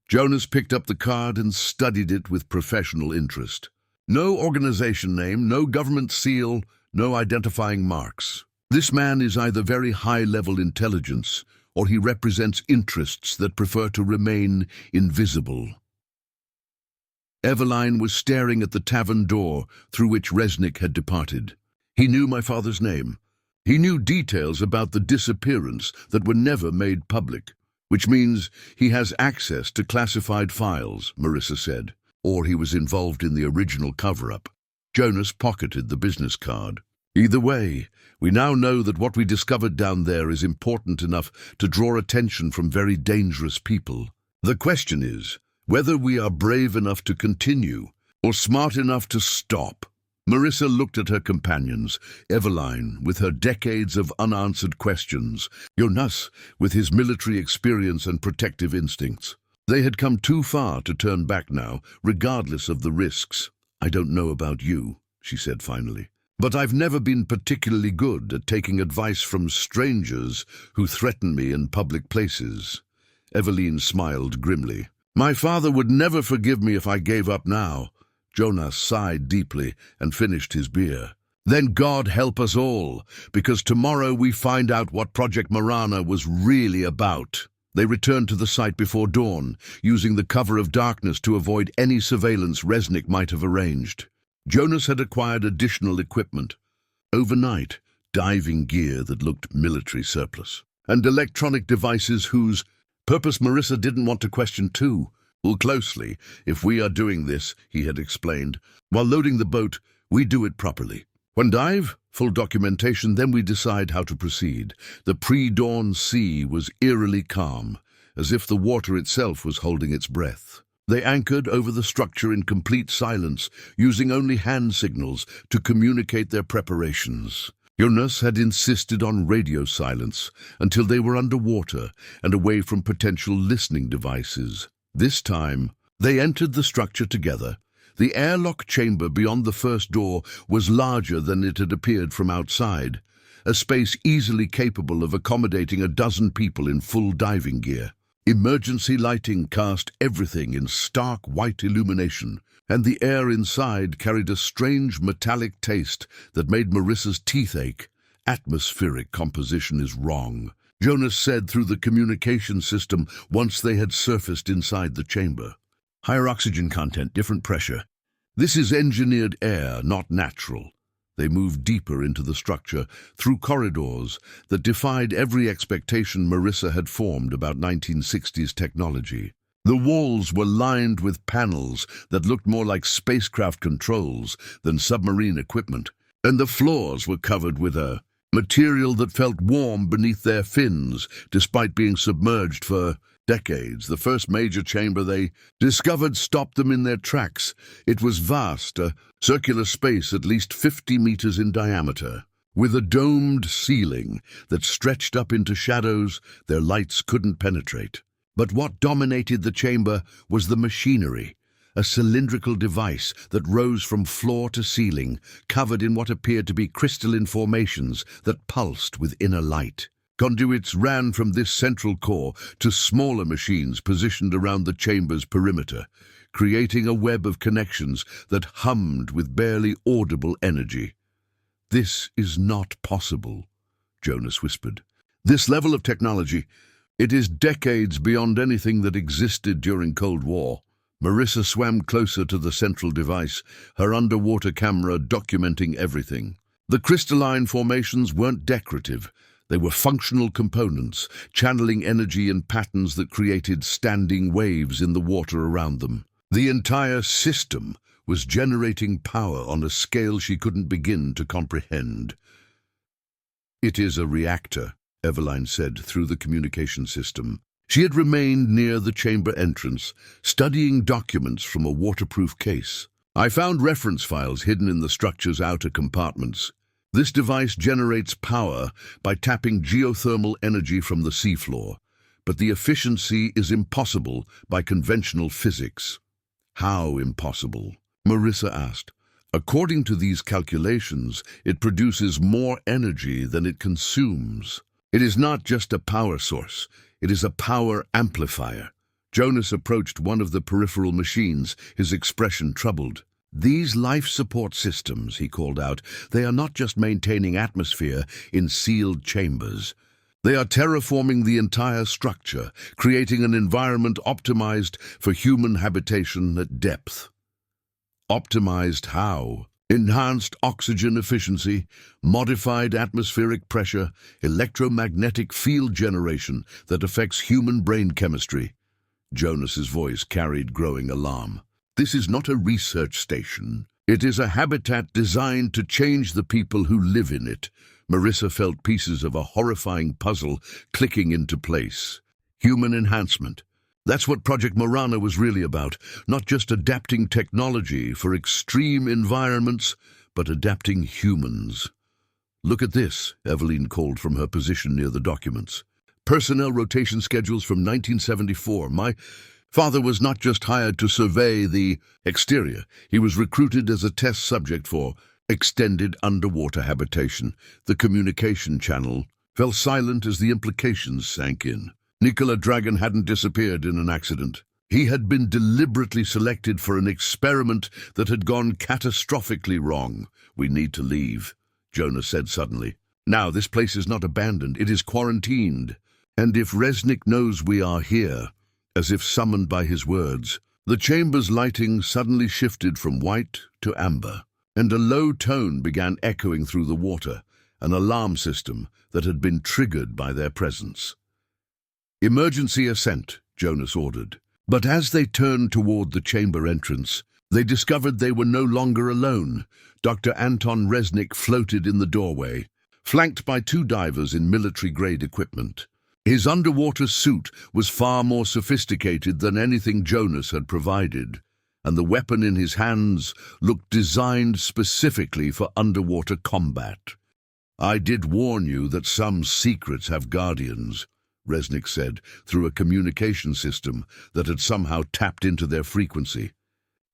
Jonas picked up the card and studied it with professional interest. No organization name, no government seal, no identifying marks. This man is either very high-level intelligence, or he represents interests that prefer to remain invisible. Eveline was staring at the tavern door through which Resnick had departed. He knew my father's name. He knew details about the disappearance that were never made public, which means he has access to classified files, Marissa said, or he was involved in the original cover-up. Jonas pocketed the business card. Either way, we now know that what we discovered down there is important enough to draw attention from very dangerous people. The question is whether we are brave enough to continue or smart enough to stop. Marissa looked at her companions, Eveline with her decades of unanswered questions, Jonas with his military experience and protective instincts. They had come too far to turn back now, regardless of the risks. "I don't know about you," she said finally, "but I've never been particularly good at taking advice from strangers who threaten me in public places." Eveline smiled grimly. "My father would never forgive me if I gave up now." Jonas sighed deeply and finished his beer. "Then God help us all, because tomorrow we find out what Project Marana was really about." They returned to the site before dawn, using the cover of darkness to avoid any surveillance Resnick might have arranged. Jonas had acquired additional equipment. Overnight, diving gear that looked military surplus, and electronic devices whose purpose Marissa didn't want to question too. "Look closely. If we are doing this," he had explained, "while loading the boat, we do it properly. When dive, full documentation, then we decide how to proceed." The pre-dawn sea was eerily calm, as if the water itself was holding its breath. They anchored over the structure in complete silence, using only hand signals to communicate their preparations. Jonas had insisted on radio silence until they were underwater and away from potential listening devices. This time, they entered the structure together. The airlock chamber beyond the first door was larger than it had appeared from outside, a space easily capable of accommodating a dozen people in full diving gear. Emergency lighting cast everything in stark white illumination, and the air inside carried a strange metallic taste that made Marissa's teeth ache. "Atmospheric composition is wrong," Jonas said through the communication system once they had surfaced inside the chamber. "Higher oxygen content, different pressure. This is engineered air, not natural." They moved deeper into the structure, through corridors that defied every expectation Marissa had formed about 1960s technology. The walls were lined with panels that looked more like spacecraft controls than submarine equipment, and the floors were covered with a material that felt warm beneath their fins, despite being submerged for decades. The first major chamber they discovered stopped them in their tracks. It was vast, a circular space at least 50 meters in diameter, with a domed ceiling that stretched up into shadows their lights couldn't penetrate. But what dominated the chamber was the machinery, a cylindrical device that rose from floor to ceiling, covered in what appeared to be crystalline formations that pulsed with inner light. Conduits ran from this central core to smaller machines positioned around the chamber's perimeter, creating a web of connections that hummed with barely audible energy. "This is not possible," Jonas whispered. "This level of technology, it is decades beyond anything that existed during Cold War." Marissa swam closer to the central device, her underwater camera documenting everything. The crystalline formations weren't decorative. They were functional components, channeling energy in patterns that created standing waves in the water around them. The entire system was generating power on a scale she couldn't begin to comprehend. "It is a reactor," Eveline said through the communication system. She had remained near the chamber entrance, studying documents from a waterproof case. "I found reference files hidden in the structure's outer compartments. This device generates power by tapping geothermal energy from the seafloor, but the efficiency is impossible by conventional physics." "How impossible?" Marissa asked. "According to these calculations, it produces more energy than it consumes. It is not just a power source. It is a power amplifier." Jonas approached one of the peripheral machines, his expression troubled. "These life support systems," he called out, "they are not just maintaining atmosphere in sealed chambers. They are terraforming the entire structure, creating an environment optimized for human habitation at depth." "Optimized how?" Enhanced oxygen efficiency, modified atmospheric pressure, electromagnetic field generation that affects human brain chemistry. Jonas's voice carried growing alarm. This is not a research station. It is a habitat designed to change the people who live in it. Marissa felt pieces of a horrifying puzzle clicking into place. Human enhancement. That's what Project Marana was really about, not just adapting technology for extreme environments, but adapting humans. Look at this, Evelyn called from her position near the documents. Personnel rotation schedules from 1974. My father was not just hired to survey the exterior. He was recruited as a test subject for extended underwater habitation. The communication channel fell silent as the implications sank in. Nikola Dragon hadn't disappeared in an accident. He had been deliberately selected for an experiment that had gone catastrophically wrong. We need to leave, Jonas said suddenly. Now, this place is not abandoned, it is quarantined. And if Resnick knows we are here, as if summoned by his words, the chamber's lighting suddenly shifted from white to amber, and a low tone began echoing through the water, an alarm system that had been triggered by their presence. Emergency ascent, Jonas ordered. But as they turned toward the chamber entrance, they discovered they were no longer alone. Dr. Anton Resnick floated in the doorway, flanked by two divers in military-grade equipment. His underwater suit was far more sophisticated than anything Jonas had provided, and the weapon in his hands looked designed specifically for underwater combat. I did warn you that some secrets have guardians, Resnick said, through a communication system that had somehow tapped into their frequency.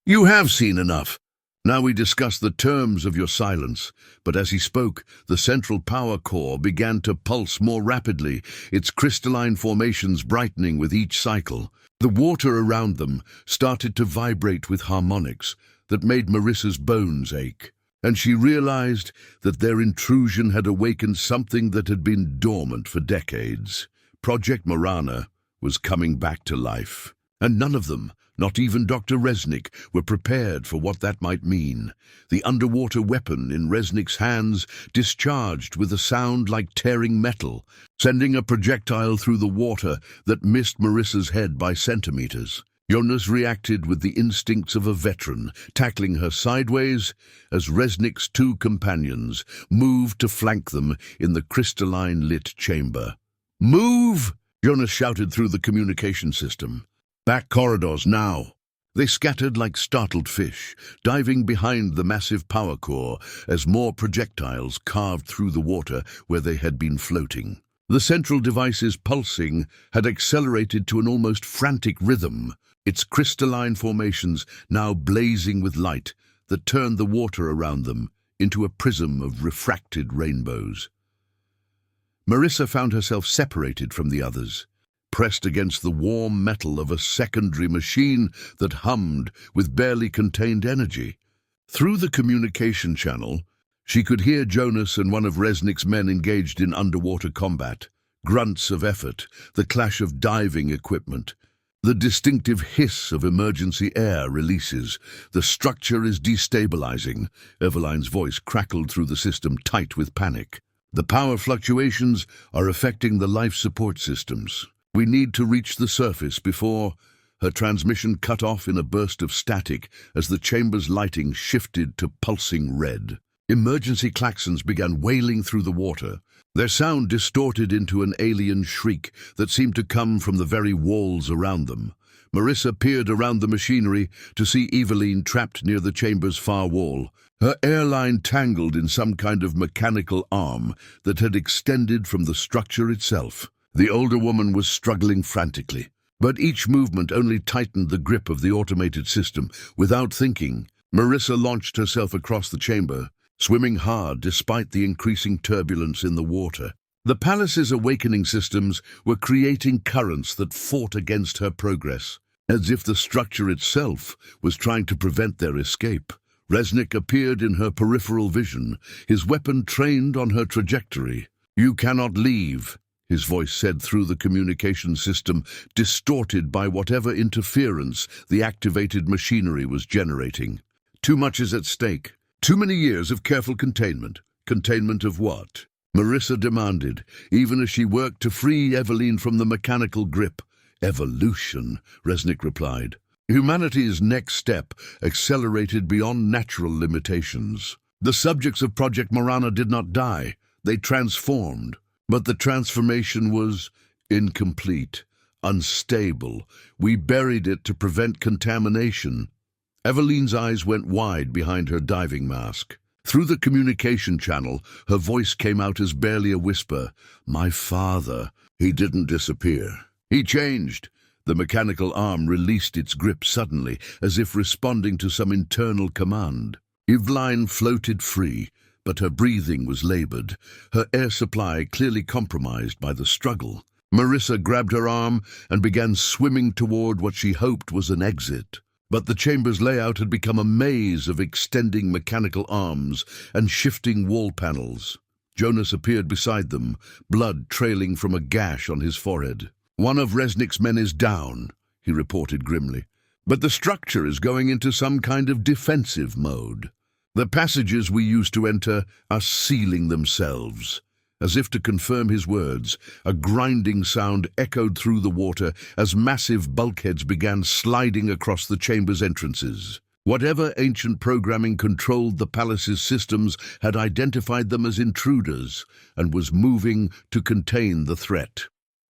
You have seen enough. Now we discuss the terms of your silence. But as he spoke, the central power core began to pulse more rapidly, its crystalline formations brightening with each cycle. The water around them started to vibrate with harmonics that made Marissa's bones ache, and she realized that their intrusion had awakened something that had been dormant for decades. Project Marana was coming back to life, and none of them, not even Dr. Resnick, were prepared for what that might mean. The underwater weapon in Resnick's hands discharged with a sound like tearing metal, sending a projectile through the water that missed Marissa's head by centimeters. Jonas reacted with the instincts of a veteran, tackling her sideways as Resnick's two companions moved to flank them in the crystalline-lit chamber. "Move!" Jonas shouted through the communication system. "Back corridors, now!" They scattered like startled fish, diving behind the massive power core as more projectiles carved through the water where they had been floating. The central device's pulsing had accelerated to an almost frantic rhythm, its crystalline formations now blazing with light that turned the water around them into a prism of refracted rainbows. Marissa found herself separated from the others, pressed against the warm metal of a secondary machine that hummed with barely contained energy. Through the communication channel, she could hear Jonas and one of Resnick's men engaged in underwater combat, grunts of effort, the clash of diving equipment, the distinctive hiss of emergency air releases. "The structure is destabilizing," Eveline's voice crackled through the system, tight with panic. "The power fluctuations are affecting the life support systems. We need to reach the surface before—" Her transmission cut off in a burst of static as the chamber's lighting shifted to pulsing red. Emergency klaxons began wailing through the water, their sound distorted into an alien shriek that seemed to come from the very walls around them. Marissa peered around the machinery to see Eveline trapped near the chamber's far wall, her airline tangled in some kind of mechanical arm that had extended from the structure itself. The older woman was struggling frantically, but each movement only tightened the grip of the automated system. Without thinking, Marissa launched herself across the chamber, swimming hard despite the increasing turbulence in the water. The palace's awakening systems were creating currents that fought against her progress, as if the structure itself was trying to prevent their escape. Resnick appeared in her peripheral vision, his weapon trained on her trajectory. "You cannot leave," his voice said through the communication system, distorted by whatever interference the activated machinery was generating. "Too much is at stake." Too many years of careful containment. Containment of what? Marissa demanded, even as she worked to free Eveline from the mechanical grip. Evolution, Resnick replied. Humanity's next step accelerated beyond natural limitations. The subjects of Project Marana did not die. They transformed. But the transformation was incomplete, unstable. We buried it to prevent contamination. Eveline's eyes went wide behind her diving mask. Through the communication channel, her voice came out as barely a whisper. My father, he didn't disappear. He changed. The mechanical arm released its grip suddenly, as if responding to some internal command. Eveline floated free, but her breathing was labored, her air supply clearly compromised by the struggle. Marissa grabbed her arm and began swimming toward what she hoped was an exit. But the chamber's layout had become a maze of extending mechanical arms and shifting wall panels. Jonas appeared beside them, blood trailing from a gash on his forehead. One of Resnick's men is down, he reported grimly. But the structure is going into some kind of defensive mode. The passages we used to enter are sealing themselves. As if to confirm his words, a grinding sound echoed through the water as massive bulkheads began sliding across the chamber's entrances. Whatever ancient programming controlled the palace's systems had identified them as intruders and was moving to contain the threat.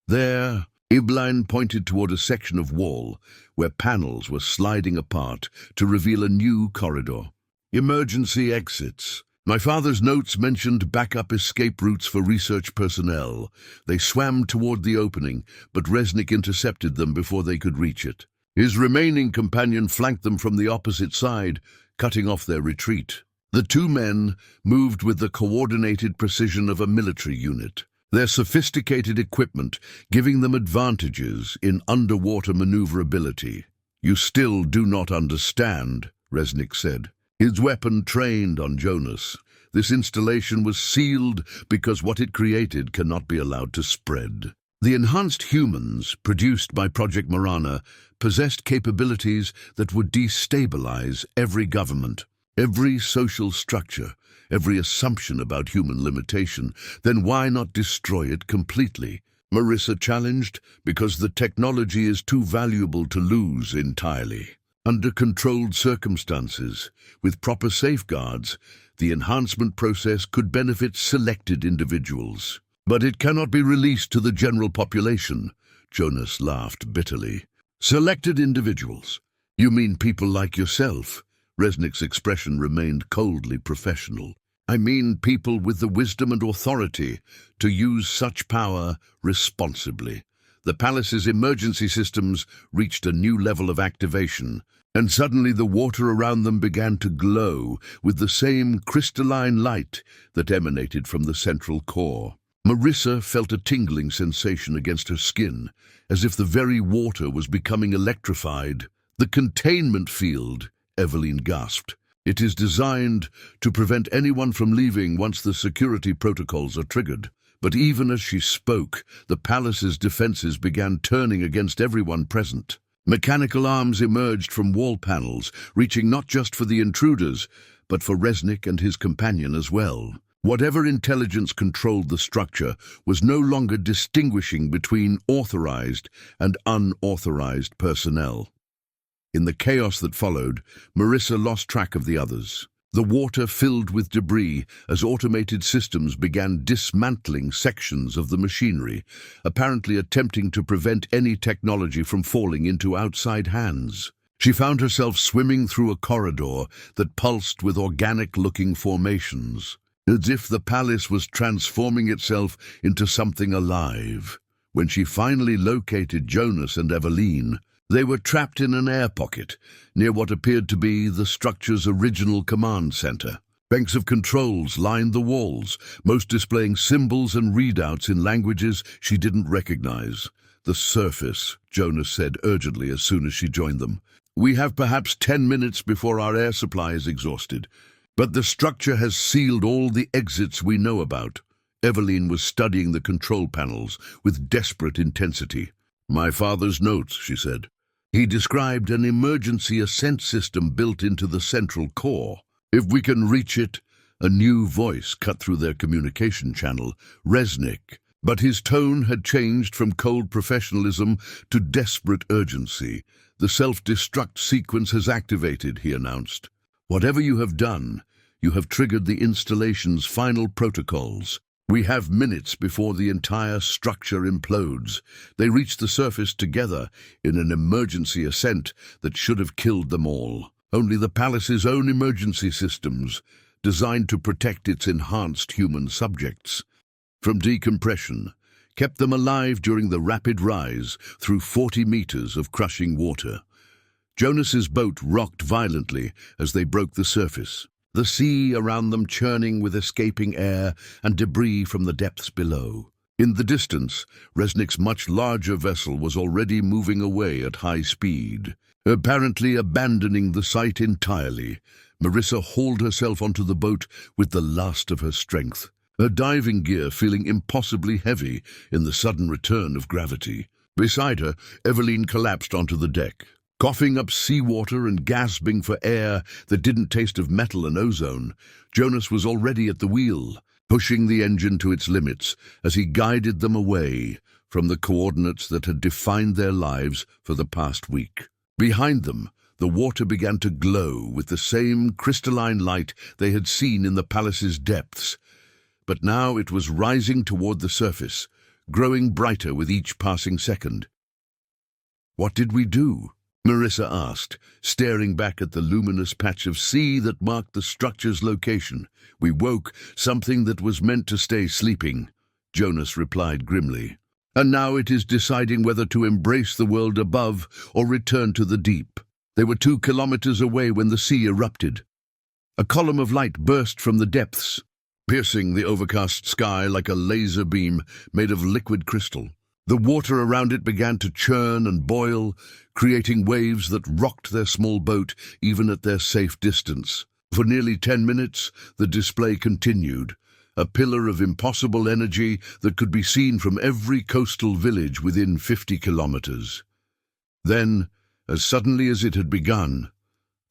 There, Eveline pointed toward a section of wall where panels were sliding apart to reveal a new corridor. Emergency exits. My father's notes mentioned backup escape routes for research personnel. They swam toward the opening, but Resnick intercepted them before they could reach it. His remaining companion flanked them from the opposite side, cutting off their retreat. The two men moved with the coordinated precision of a military unit, their sophisticated equipment giving them advantages in underwater maneuverability. You still do not understand, Resnick said. His weapon trained on Jonas. This installation was sealed because what it created cannot be allowed to spread. The enhanced humans produced by Project Marana possessed capabilities that would destabilize every government, every social structure, every assumption about human limitation. Then why not destroy it completely? Marissa challenged, because the technology is too valuable to lose entirely. Under controlled circumstances, with proper safeguards, the enhancement process could benefit selected individuals. But it cannot be released to the general population, Jonas laughed bitterly. Selected individuals? You mean people like yourself? Resnick's expression remained coldly professional. I mean people with the wisdom and authority to use such power responsibly. The palace's emergency systems reached a new level of activation, and suddenly the water around them began to glow with the same crystalline light that emanated from the central core. Marissa felt a tingling sensation against her skin, as if the very water was becoming electrified. The containment field, Eveline gasped. It is designed to prevent anyone from leaving once the security protocols are triggered. But even as she spoke, the palace's defenses began turning against everyone present. Mechanical arms emerged from wall panels, reaching not just for the intruders, but for Resnick and his companion as well. Whatever intelligence controlled the structure was no longer distinguishing between authorized and unauthorized personnel. In the chaos that followed, Marissa lost track of the others. The water filled with debris as automated systems began dismantling sections of the machinery, apparently attempting to prevent any technology from falling into outside hands. She found herself swimming through a corridor that pulsed with organic-looking formations, as if the palace was transforming itself into something alive. When she finally located Jonas and Eveline, they were trapped in an air pocket near what appeared to be the structure's original command center. Banks of controls lined the walls, most displaying symbols and readouts in languages she didn't recognize. The surface, Jonas said urgently as soon as she joined them. We have perhaps 10 minutes before our air supply is exhausted, but the structure has sealed all the exits we know about. Eveline was studying the control panels with desperate intensity. My father's notes, she said. He described an emergency ascent system built into the central core. If we can reach it, a new voice cut through their communication channel, Resnick. But his tone had changed from cold professionalism to desperate urgency. The self-destruct sequence has activated, he announced. Whatever you have done, you have triggered the installation's final protocols. We have minutes before the entire structure implodes. They reach the surface together in an emergency ascent that should have killed them all. Only the palace's own emergency systems, designed to protect its enhanced human subjects from decompression, kept them alive during the rapid rise through 40 meters of crushing water. Jonas's boat rocked violently as they broke the surface, the sea around them churning with escaping air and debris from the depths below. In the distance, Resnick's much larger vessel was already moving away at high speed, apparently abandoning the site entirely. Marissa hauled herself onto the boat with the last of her strength, her diving gear feeling impossibly heavy in the sudden return of gravity. Beside her, Eveline collapsed onto the deck, coughing up seawater and gasping for air that didn't taste of metal and ozone. Jonas was already at the wheel, pushing the engine to its limits as he guided them away from the coordinates that had defined their lives for the past week. Behind them, the water began to glow with the same crystalline light they had seen in the palace's depths. But now it was rising toward the surface, growing brighter with each passing second. "What did we do?" Marissa asked, staring back at the luminous patch of sea that marked the structure's location. "We woke something that was meant to stay sleeping," Jonas replied grimly. "And now it is deciding whether to embrace the world above or return to the deep." They were 2 kilometers away when the sea erupted. A column of light burst from the depths, piercing the overcast sky like a laser beam made of liquid crystal. The water around it began to churn and boil, creating waves that rocked their small boat even at their safe distance. For nearly 10 minutes, the display continued, a pillar of impossible energy that could be seen from every coastal village within 50 kilometers. Then, as suddenly as it had begun,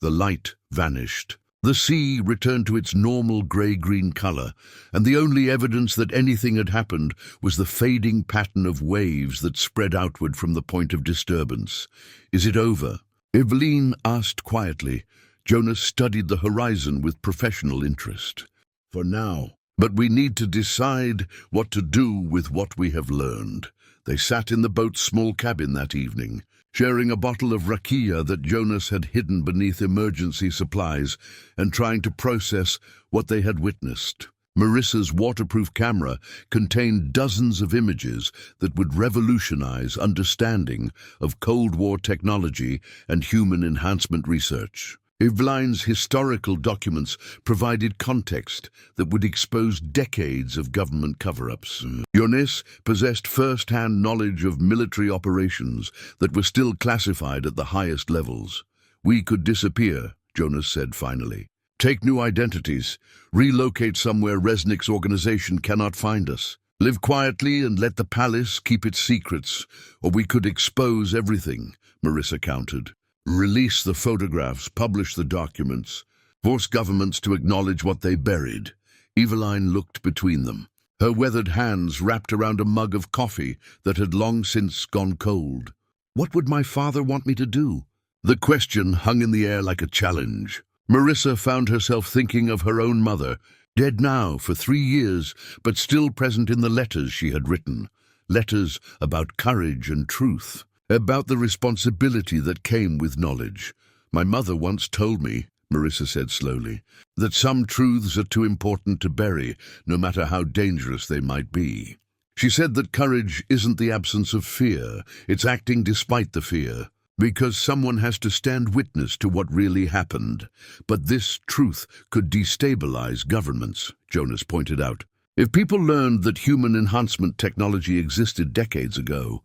the light vanished. The sea returned to its normal grey-green color, and the only evidence that anything had happened was the fading pattern of waves that spread outward from the point of disturbance. "Is it over?" Eveline asked quietly. Jonas studied the horizon with professional interest. "For now, but we need to decide what to do with what we have learned." They sat in the boat's small cabin that evening, sharing a bottle of rakia that Jonas had hidden beneath emergency supplies and trying to process what they had witnessed. Marissa's waterproof camera contained dozens of images that would revolutionize understanding of Cold War technology and human enhancement research. Eveline's historical documents provided context that would expose decades of government cover-ups. Jonas possessed first-hand knowledge of military operations that were still classified at the highest levels. "We could disappear," Jonas said finally. "Take new identities, relocate somewhere Resnick's organization cannot find us. Live quietly and let the palace keep its secrets, or we could expose everything," Marissa countered. "Release the photographs, publish the documents, force governments to acknowledge what they buried." Eveline looked between them, her weathered hands wrapped around a mug of coffee that had long since gone cold. "What would my father want me to do?" The question hung in the air like a challenge. Marissa found herself thinking of her own mother, dead now for 3 years, but still present in the letters she had written. Letters about courage and truth, about the responsibility that came with knowledge. "My mother once told me," Marissa said slowly, "that some truths are too important to bury, no matter how dangerous they might be. She said that courage isn't the absence of fear, it's acting despite the fear, because someone has to stand witness to what really happened. But this truth could destabilize governments," Jonas pointed out. "If people learned that human enhancement technology existed decades ago,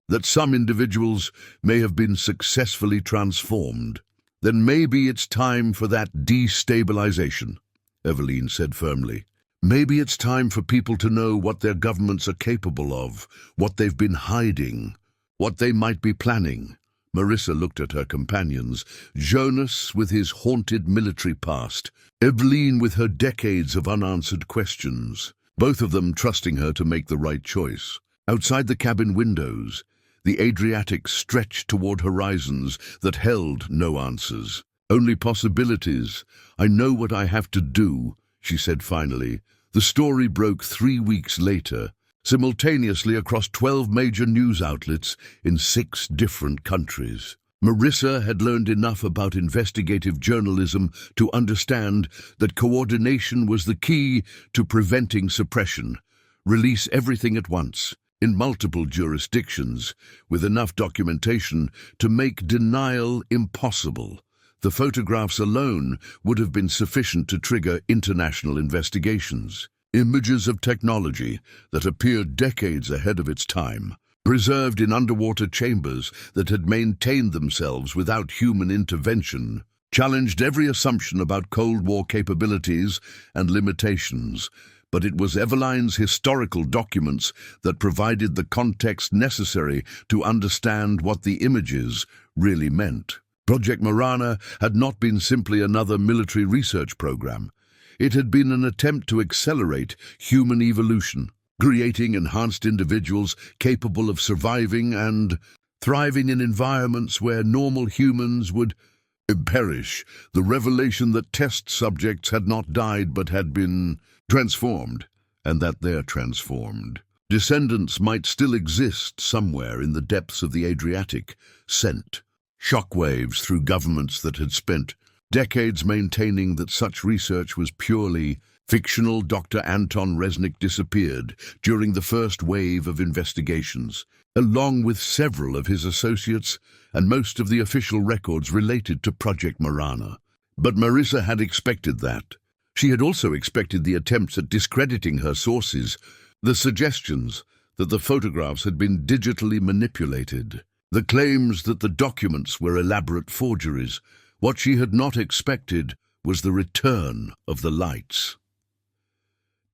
that some individuals may have been successfully transformed, then maybe it's time for that destabilization," Eveline said firmly. "Maybe it's time for people to know what their governments are capable of, what they've been hiding, what they might be planning." Marissa looked at her companions, Jonas with his haunted military past, Eveline with her decades of unanswered questions, both of them trusting her to make the right choice. Outside the cabin windows, the Adriatic stretched toward horizons that held no answers. Only possibilities. I know what I have to do, she said finally. The story broke 3 weeks later, simultaneously across 12 major news outlets in 6 different countries. Marissa had learned enough about investigative journalism to understand that coordination was the key to preventing suppression. Release everything at once, in multiple jurisdictions, with enough documentation to make denial impossible. The photographs alone would have been sufficient to trigger international investigations. Images of technology that appeared decades ahead of its time, preserved in underwater chambers that had maintained themselves without human intervention, challenged every assumption about Cold War capabilities and limitations. But it was Eveline's historical documents that provided the context necessary to understand what the images really meant. Project Marana had not been simply another military research program. It had been an attempt to accelerate human evolution, creating enhanced individuals capable of surviving and thriving in environments where normal humans would perish. The revelation that test subjects had not died but had been transformed, and that their transformed descendants might still exist somewhere in the depths of the Adriatic, sent shockwaves through governments that had spent decades maintaining that such research was purely fictional. Dr. Anton Resnick disappeared during the first wave of investigations, along with several of his associates and most of the official records related to Project Marana. But Marissa had expected that. She had also expected the attempts at discrediting her sources, the suggestions that the photographs had been digitally manipulated, the claims that the documents were elaborate forgeries. What she had not expected was the return of the lights.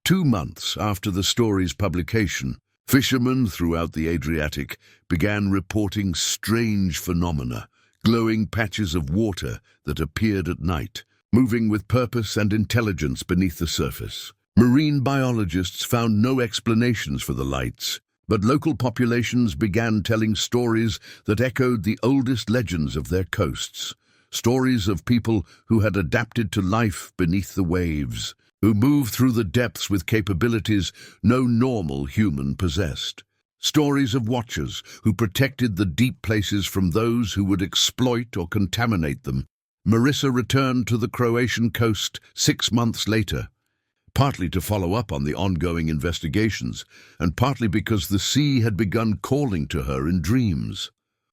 2 months after the story's publication, fishermen throughout the Adriatic began reporting strange phenomena, glowing patches of water that appeared at night, moving with purpose and intelligence beneath the surface. Marine biologists found no explanations for the lights, but local populations began telling stories that echoed the oldest legends of their coasts. Stories of people who had adapted to life beneath the waves, who moved through the depths with capabilities no normal human possessed. Stories of watchers who protected the deep places from those who would exploit or contaminate them. Marissa returned to the Croatian coast 6 months later, partly to follow up on the ongoing investigations, and partly because the sea had begun calling to her in dreams.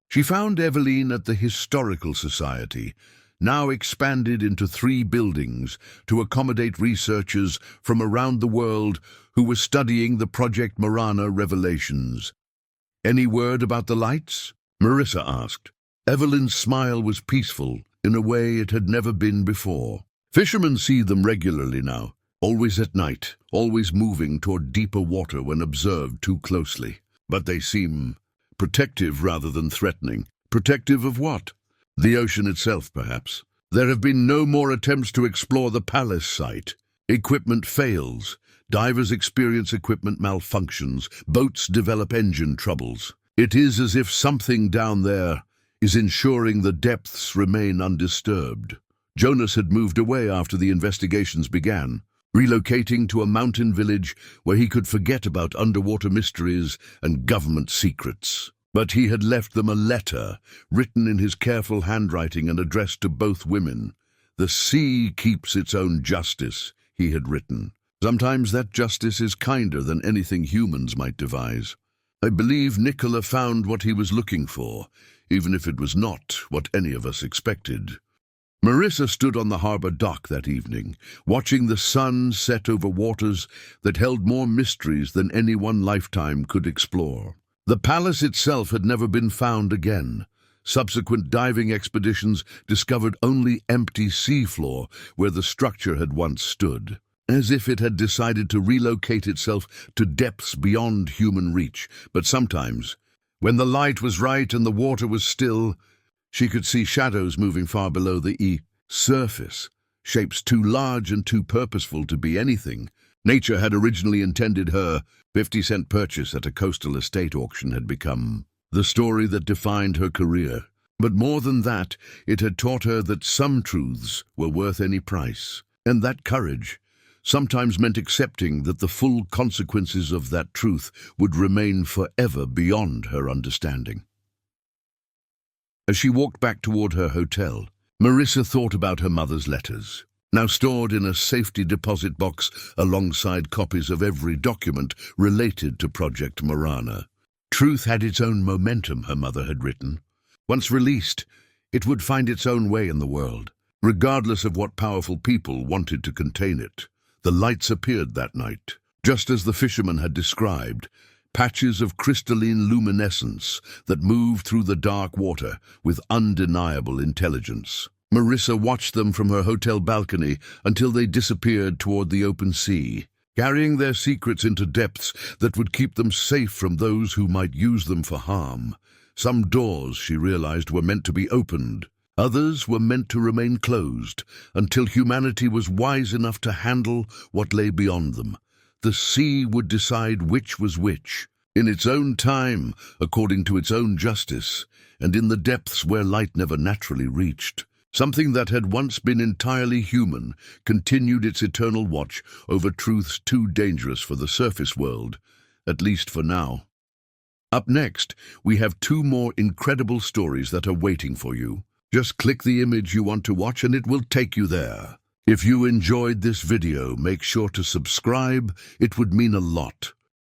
She found Eveline at the Historical Society, now expanded into 3 buildings to accommodate researchers from around the world who were studying the Project Marana revelations. "Any word about the lights?" Marissa asked. Eveline's smile was peaceful in a way it had never been before. "Fishermen see them regularly now, always at night, always moving toward deeper water when observed too closely. But they seem protective rather than threatening." "Protective of what?" "The ocean itself, perhaps. There have been no more attempts to explore the palace site. Equipment fails. Divers experience equipment malfunctions. Boats develop engine troubles. It is as if something down there is ensuring the depths remain undisturbed." Jonas had moved away after the investigations began, relocating to a mountain village where he could forget about underwater mysteries and government secrets. But he had left them a letter, written in his careful handwriting and addressed to both women. "The sea keeps its own justice," he had written. "Sometimes that justice is kinder than anything humans might devise. I believe Nicola found what he was looking for, even if it was not what any of us expected." Marissa stood on the harbor dock that evening, watching the sun set over waters that held more mysteries than any one lifetime could explore. The palace itself had never been found again. Subsequent diving expeditions discovered only empty seafloor where the structure had once stood, as if it had decided to relocate itself to depths beyond human reach. But sometimes, when the light was right and the water was still, She could see shadows moving far below the surface, shapes too large and too purposeful to be anything nature had originally intended. Her 50-cent purchase at a coastal estate auction had become the story that defined her career. But more than that, it had taught her that some truths were worth any price, and that courage sometimes meant accepting that the full consequences of that truth would remain forever beyond her understanding. As she walked back toward her hotel, Marissa thought about her mother's letters, now stored in a safety deposit box alongside copies of every document related to Project Marana. Truth had its own momentum, her mother had written. Once released, it would find its own way in the world, regardless of what powerful people wanted to contain it. The lights appeared that night, just as the fisherman had described, patches of crystalline luminescence that moved through the dark water with undeniable intelligence. Marissa watched them from her hotel balcony until they disappeared toward the open sea, carrying their secrets into depths that would keep them safe from those who might use them for harm. Some doors, she realized, were meant to be opened. Others were meant to remain closed until humanity was wise enough to handle what lay beyond them. The sea would decide which was which, in its own time, according to its own justice, and in the depths where light never naturally reached. Something that had once been entirely human continued its eternal watch over truths too dangerous for the surface world, at least for now. Up next, we have 2 more incredible stories that are waiting for you. Just click the image you want to watch and it will take you there. If you enjoyed this video, make sure to subscribe. It would mean a lot.